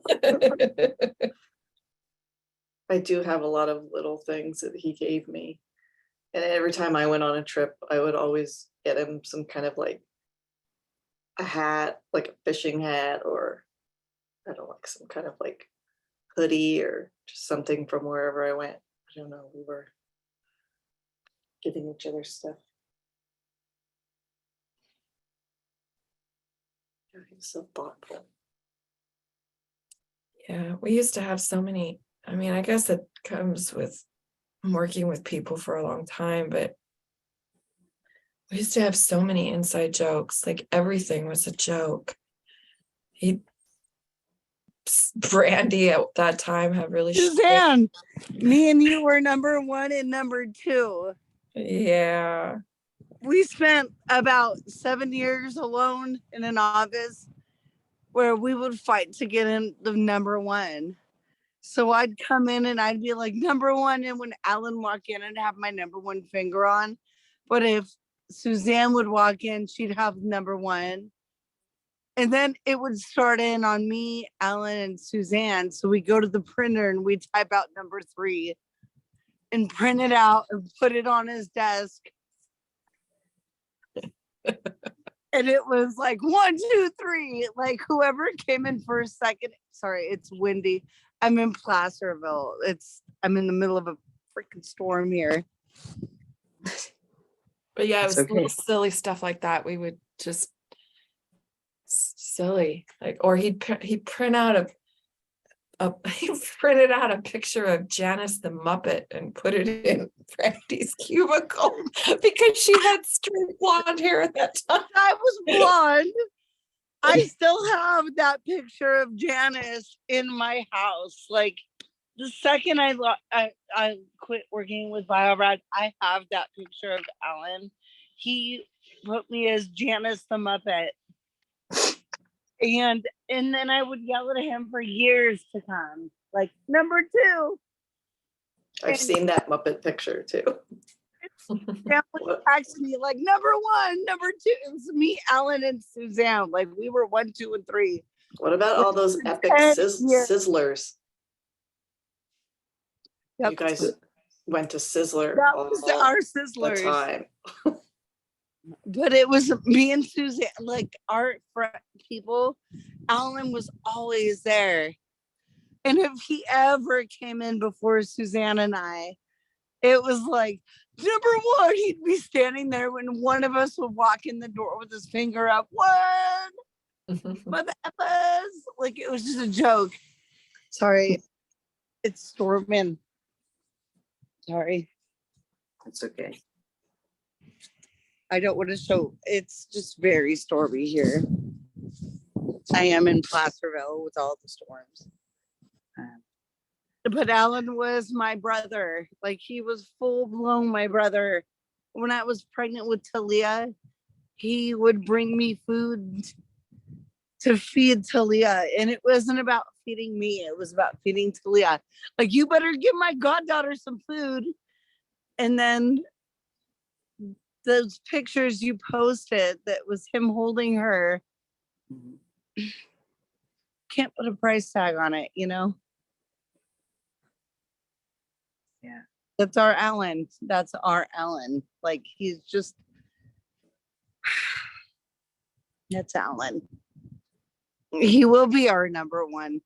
I do have a lot of little things that he gave me. And every time I went on a trip, I would always get him some kind of like a hat, like a fishing hat, or I don't know, like some kind of like hoodie or just something from wherever I went. I don't know. We were giving each other stuff. Yeah, he was so thoughtful. Yeah, we used to have so many. I mean, I guess it comes with working with people for a long time, but we used to have so many inside jokes. Like everything was a joke. Brandy at that time had really Suzanne, me and you were number 1 and number 2. Yeah. We spent about 7 years alone in an office where we would fight to get in the number 1. So I'd come in and I'd be like number 1, and when Alan walked in, I'd have my number 1 finger on. But if Suzanne would walk in, she'd have number 1. And then it would start in on me, Alan, and Suzanne. So we go to the printer and we type out number 3 and print it out and put it on his desk. And it was like 1, 2, 3, like whoever came in first, second. Sorry, it's windy. I'm in Placerville. I'm in the middle of a freaking storm here. But yeah, it It's was little okay. silly stuff like that. We would just silly, like, or he'd print out he printed out a picture of Janice the Muppet and put it in Brandy's cubicle because she had straight blonde hair at that time. I was blonde. I still have that picture of Janice in my house. Like the second I quit working with Bio-Rad, I have that picture of Alan. He put me as Janice the Muppet. And then I would yell at him for years to come, like, number 2. I've seen that Muppet picture too. Family texted me like, number 1, number 2. It was me, Alan, and Suzanne. Like we were 1, 2, and 3. What about all those epic sizzlers? Yep. You guys went to Sizzler That all was our the Sizzlers. time. But it was me and Suzanne, like our people. Alan was always there. And if he ever came in before Suzanne and I, it was like, number 1, he'd be standing there when one of us would walk in the door with his finger up. 1, what the F's? Like it was just a joke. Sorry, it's storming. Sorry. It's okay. I don't want to show. It's just very stormy here. I am in Placerville with all the storms. But Alan was my brother. Like he was full blown my brother. When I was pregnant with Talia, he would bring me food to feed Talia. And it wasn't about feeding me. It was about feeding Talia. Like, you better give my goddaughter some food. And then those pictures you posted that was him holding her, can't put a price tag on it, you know? Yeah. That's our Alan. That's our Alan. Like, he's just, that's Alan. He will be our number 1.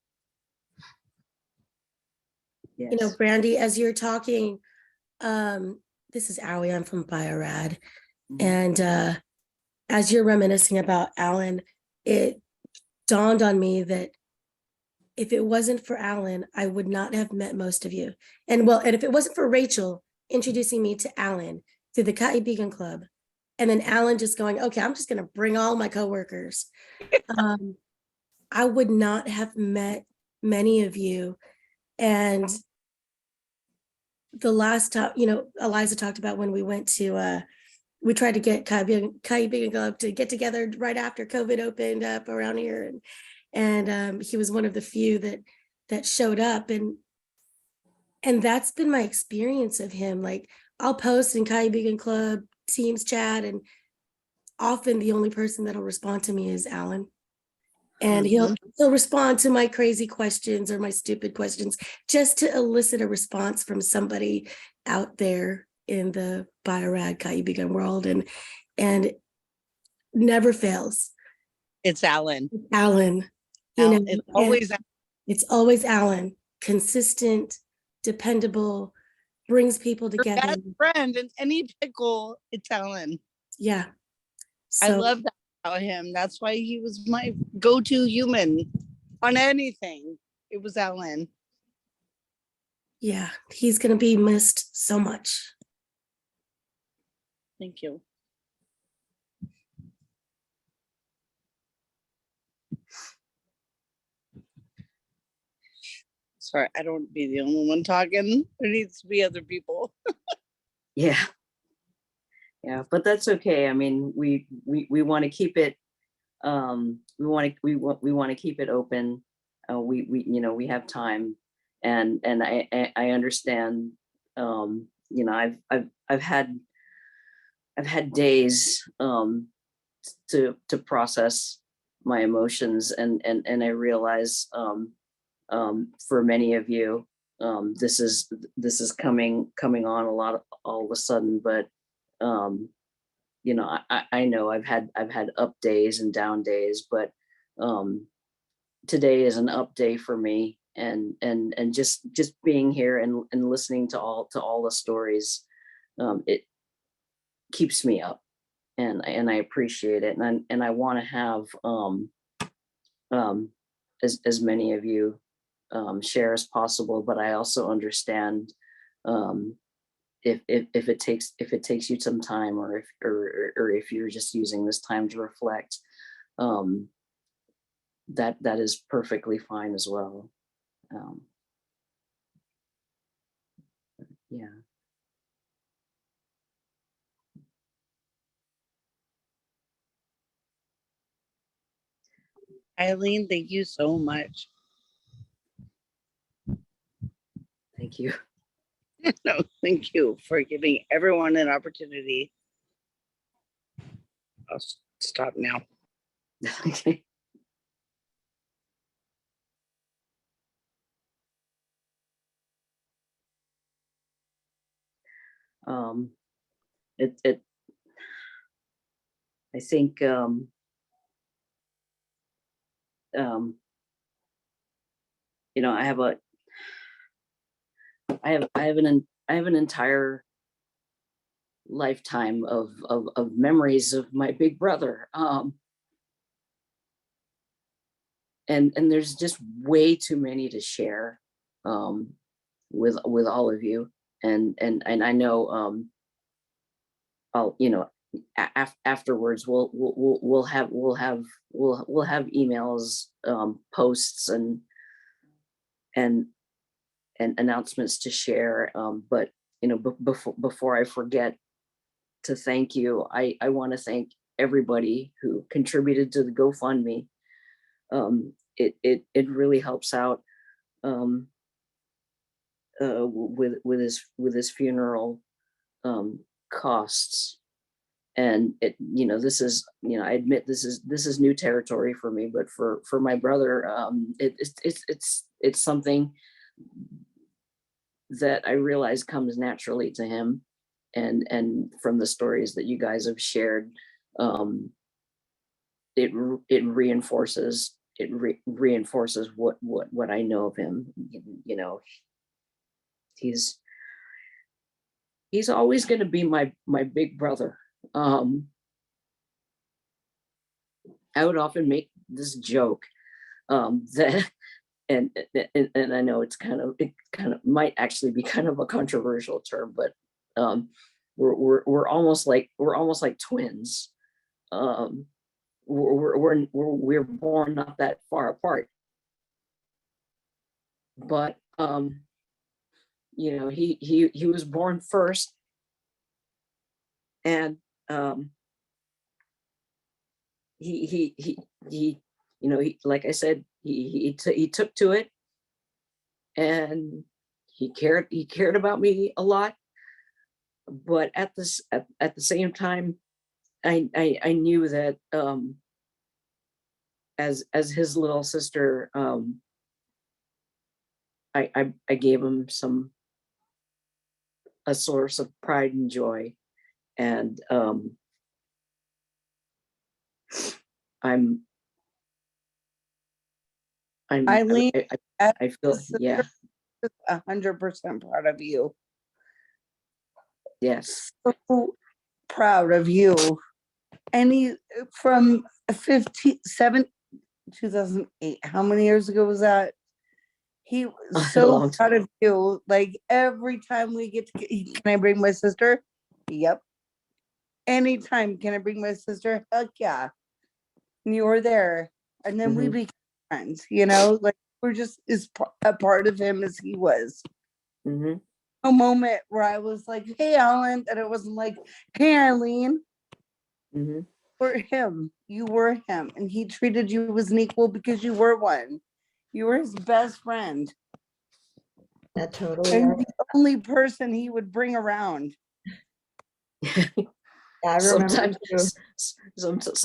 Yes. You know, Brandy, as you're talking, this is Allie, I'm from Bio-Rad. And as you're reminiscing about Alan, it dawned on me that if it wasn't for Alan, I would not have met most of you. And if it wasn't for Rachel introducing me to Alan through the Kaibigan Club, and then Alan just going, okay, I'm just gonna bring all my coworkers. I would not have met many of you. And the last time, you know, Eliza talked about when we went to, we tried to get Kaibigan Club to get together right after COVID opened up around here. And he was one of the few that showed up. And that's been my experience of him. Like, I'll post in Kaibigan Club Teams chat, and often the only person that'll respond to me is Alan. And he'll respond to my crazy questions or my stupid questions just to elicit a response from somebody out there in the Bio-Rad Kaibigan world, and never fails. It's Alan. Alan, you know, it's always Alan. Consistent, dependable, brings people together. Best friend in any pickle. It's Alan. Yeah, I love that about him. That's why he was my go-to human on anything. It was Alan. Yeah, he's gonna be missed so much. Thank you. Sorry, I don't want to be the only one talking. There needs to be other people. Yeah. Yeah, but that's okay. I mean, we want to keep it, we want to keep it open. We you know, we have time, and I understand. You know, I've had days to process my emotions, and I realize for many of you, this is coming on a lot all of a sudden, but you know, I know I've had up days and down days, but today is an up day for me, and just being here and listening to all the stories, it keeps me up, and I appreciate it, and I want to have as many of you share as possible, but I also understand if it takes you some time, or if you're just using this time to reflect, that is perfectly fine as well. Yeah. Eileen, thank you so much. Thank you. No, thank you for giving everyone an opportunity. I'll stop now. Okay. It I think you know, I have an entire lifetime of memories of my big brother, and there's just way too many to share with all of you, and I know I'll, you know, afterwards we'll have emails, posts, and announcements to share, but you know, before I forget to thank you, I want to thank everybody who contributed to the GoFundMe. It really helps out with his funeral costs, and it, you know, this is, you know, I admit this is new territory for me, but for my brother, it's something that I realize comes naturally to him, and from the stories that you guys have shared, it reinforces what I know of him. You know, he's always going to be my big brother. I would often make this joke that, and I know it kind of might actually be kind of a controversial term, but we're almost like twins. We're born not that far apart, but you know, he was born first, and he you know, like I said, he took to it, and he cared about me a lot, but at the same time, I knew that as his little sister, I gave him a source of pride and joy, and I'm Eileen, I feel, yeah, 100% proud of you. yes. So proud of you. And from 2008, how many years ago was that? He was so proud of you. Like every time we get to, can I bring my sister? Yep. Anytime, can I bring my sister? Heck yeah. And you were there. And then we became friends, you know, like we're just a part of him as he was. A moment where I was like, hey, Alan, and it wasn't like, hey, Eileen. For him, you were him, and he treated you as an equal because you were one. You were his best friend. That totally. And the only person he would bring around. I remember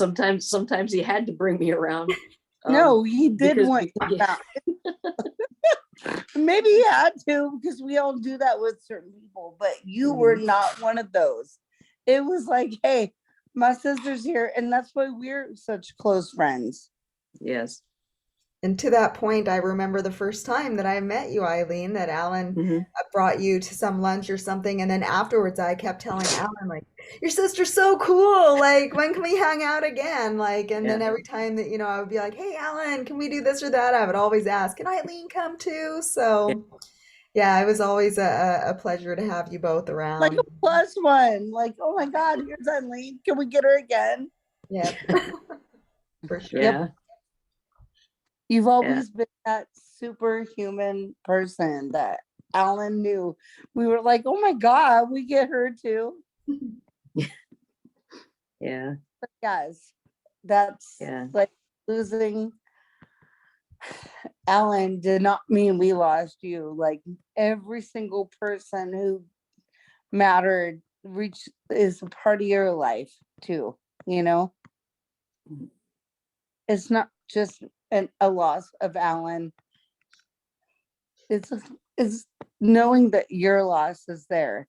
sometimes he had to bring me around. No, he did want you around. Maybe he had to, because we all do that with certain people, but you were not one of those. It was like, hey, my sister's here, and that's why we're such close friends. Yes. And to that point, I remember the first time that I met you, Eileen, that Alan Mhm. brought you to some lunch or something. And then afterwards, I kept telling Alan, like, your sister's so cool. Like, when can we hang out again? Like, and then Yeah. every time that, I would be like, hey, Alan, can we do this or that? I would always ask, can Eileen come too? So, yeah, it was always a pleasure to have you both Like around. a plus one. Like, oh my God, here's Eileen. Can we get her again? Yep. For sure. Yeah. You've always been that superhuman person that Alan knew. We were like, oh my God, we get her too. Yeah. But guys, that's Yeah. like losing Alan did not mean we lost you. Like every single person who mattered is a part of your life too, you know? It's not just a loss of Alan. It's knowing that your loss is there.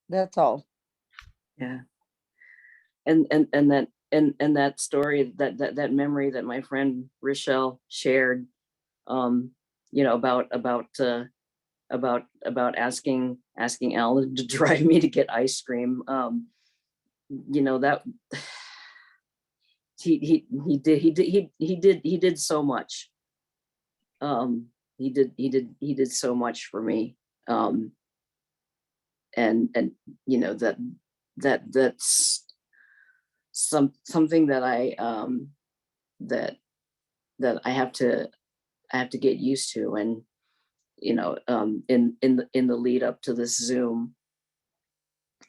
That's all. Yeah. And that story, that memory that my friend Rochelle shared, about asking Alan to drive me to get ice cream. That he did so much. He did so much for me. And that's something that I have to get used to. And in the lead up to this Zoom,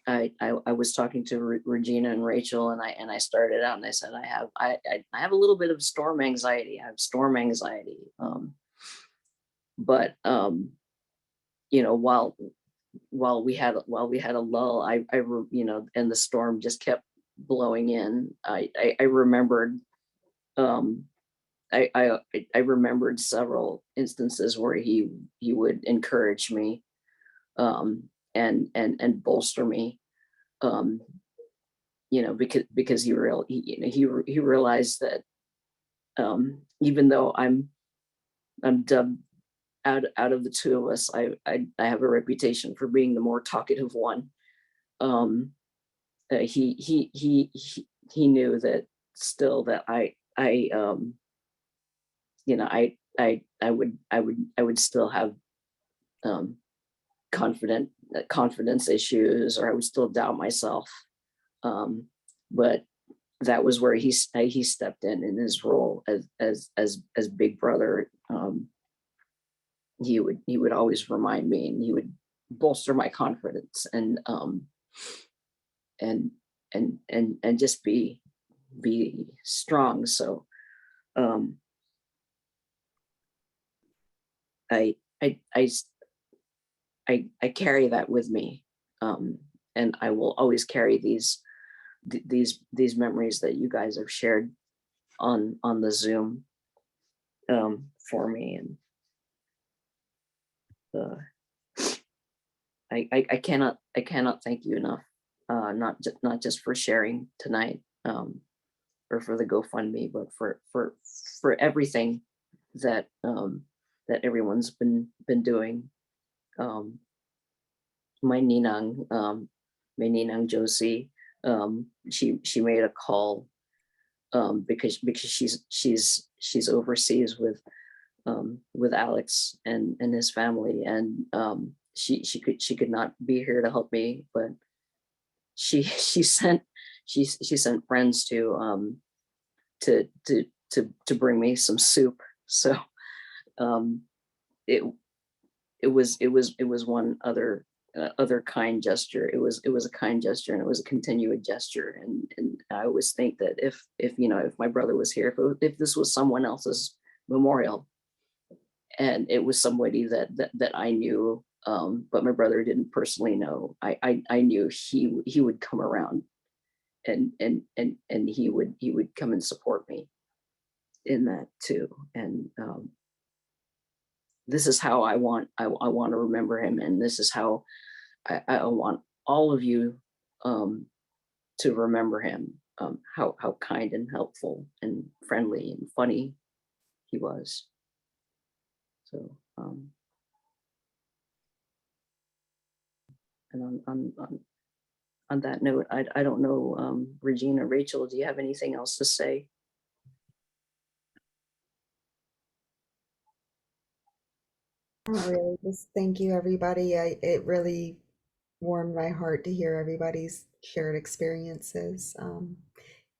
I was talking to Regina and Rachel, and I started out and I said I have a little bit of storm anxiety. I have storm anxiety. But while we had a lull, and the storm just kept blowing in. I remembered I remembered several instances where he would encourage me, and bolster me, because he realized that, even though I'm dubbed out of the two of us, I have a reputation for being the more talkative one. He knew that still that I would still have confidence issues, or I would still doubt myself. But that was where he stepped in his role as big brother. He would always remind me, and he would bolster my confidence, and just be strong. So I carry that with me, and I will always carry these memories that you guys have shared on the Zoom, for me. And I cannot thank you enough, not just for sharing tonight, or for the GoFundMe, but for everything that that everyone's been doing. My ninang Josie, she made a call, because she's overseas with Alex and his family, and she could not be here to help me, but she sent friends to bring me some soup. So it was one other kind gesture. It was a kind gesture, and it was a continued gesture. And I always think that if my brother was here, if this was someone else's memorial, and it was somebody that I knew, but my brother didn't personally know, I knew he would come around, and he would come and support me in that too. And this is how I want to remember him, and this is how I want all of you to remember him, how kind and helpful and friendly and funny he was. So, and on that note, I don't know, Regina, Rachel, do you have anything else to say? Not really, just thank you, everybody. It really warmed my heart to hear everybody's shared experiences. And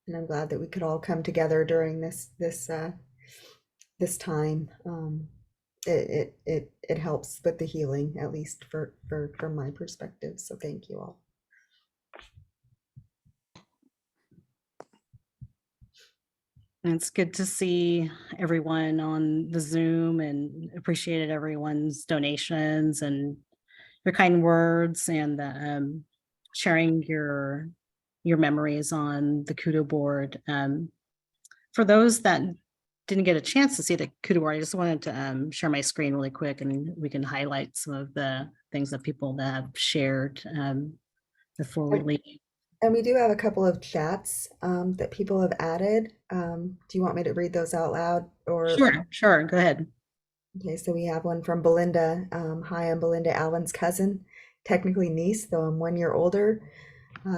I'm glad that we could all come together during this time. It helps with the healing, at least from my perspective. So thank you all. And it's good to see everyone on the Zoom, and appreciated everyone's donations and your kind words, and sharing your memories on the KudoBoard. For those that didn't get a chance to see the KudoBoard, I just wanted to share my screen really quick, and we can highlight some of the things that people that have shared before we leave. And we do have a couple of chats that people have added. Do you want me to read those out loud? Or Sure, go ahead. Okay, so we have one from Belinda. Hi, I'm Belinda, Alan's cousin, technically niece, though I'm 1 year older.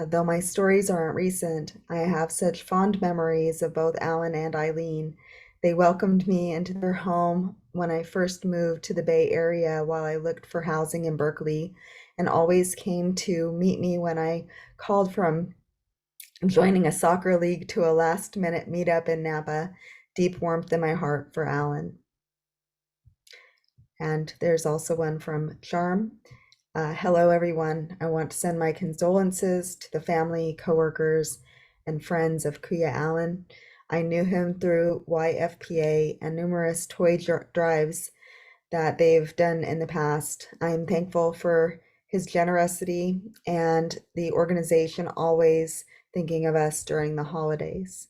Though my stories aren't recent, I have such fond memories of both Alan and Eileen. They welcomed me into their home when I first moved to the Bay Area while I looked for housing in Berkeley, and always came to meet me when I called from joining a soccer league to a last-minute meetup in Napa. Deep warmth in my heart for Alan. And there's also one from Charm. Hello, everyone. I want to send my condolences to the family, coworkers, and friends of Kuya Allen. I knew him through YFPA and numerous toy drives that they've done in the past. I'm thankful for his generosity and the organization always thinking of us during the holidays.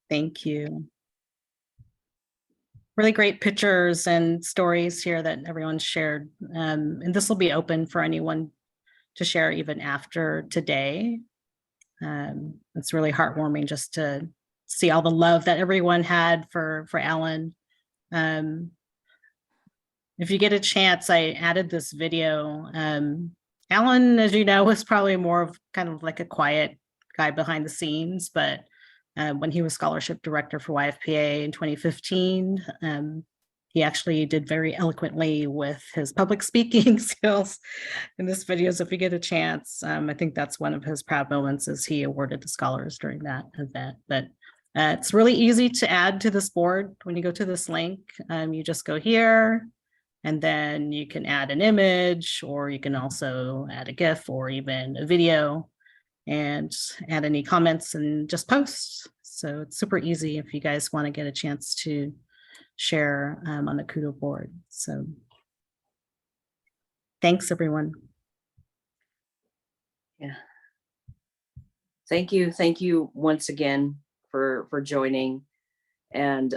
Thank you. Really great pictures and stories here that everyone shared. And this will be open for anyone to share even after today. It's really heartwarming just to see all the love that everyone had for Alan. If you get a chance, I added this video. Alan, as you know, was probably more of kind of like a quiet guy behind the scenes, but when he was scholarship director for YFPA in 2015, he actually did very eloquently with his public speaking skills in this video. So if you get a chance, I think that's one of his proud moments, is he awarded the scholars during that event. But it's really easy to add to this board. When you go to this link, you just go here, and then you can add an image, or you can also add a GIF or even a video, and add any comments and just post. So it's super easy if you guys want to get a chance to share on the KudoBoard. So thanks, everyone. Yeah. Thank you once again for joining. And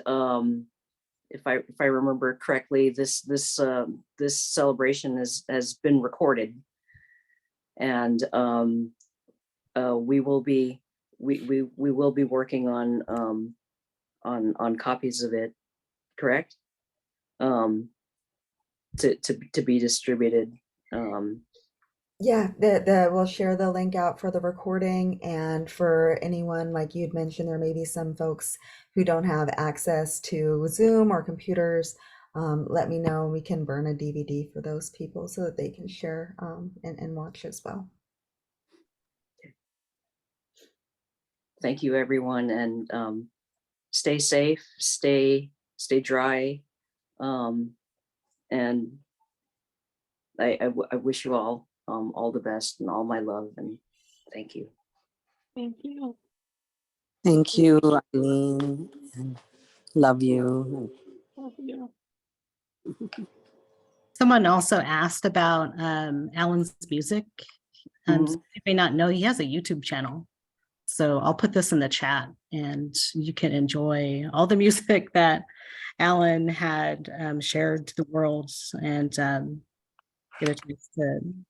if I remember correctly, this celebration has been recorded, and we will be working on copies of it, correct? To be distributed. Yeah, we'll share the link out for the recording, and for anyone, like you'd mentioned, there may be some folks who don't have access to Zoom or computers. Let me know. We can burn a DVD for those people so that they can share and watch as well. Thank you, everyone, and stay safe, stay dry, and I wish you all the best and all my love, and thank you. Thank you. Thank you, Eileen. Love you. Love you. Someone also asked about Alan's music. You may not know he has a YouTube channel. So I'll put this in the chat and you can enjoy all the music that Alan had shared to the world and get a chance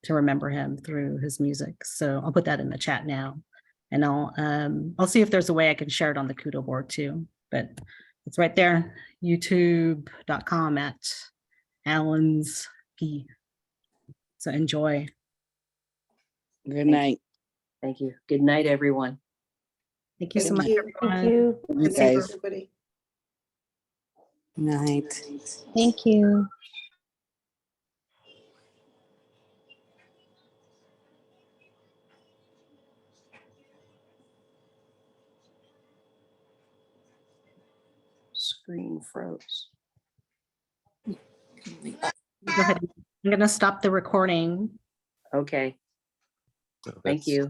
to remember him through his music. So I'll put that in the chat now. And I'll see if there's a way I can share it on the KudoBoard too, but it's right there, youtube.com at Alan's P. So enjoy. Good night. Thank you. Good night, everyone. Thank you so Thank much, you. everyone. Thank you. Good Good night, guys. everybody. Night. Thank you. Screen froze. Go ahead. I'm going to stop the recording. Okay. Thank you.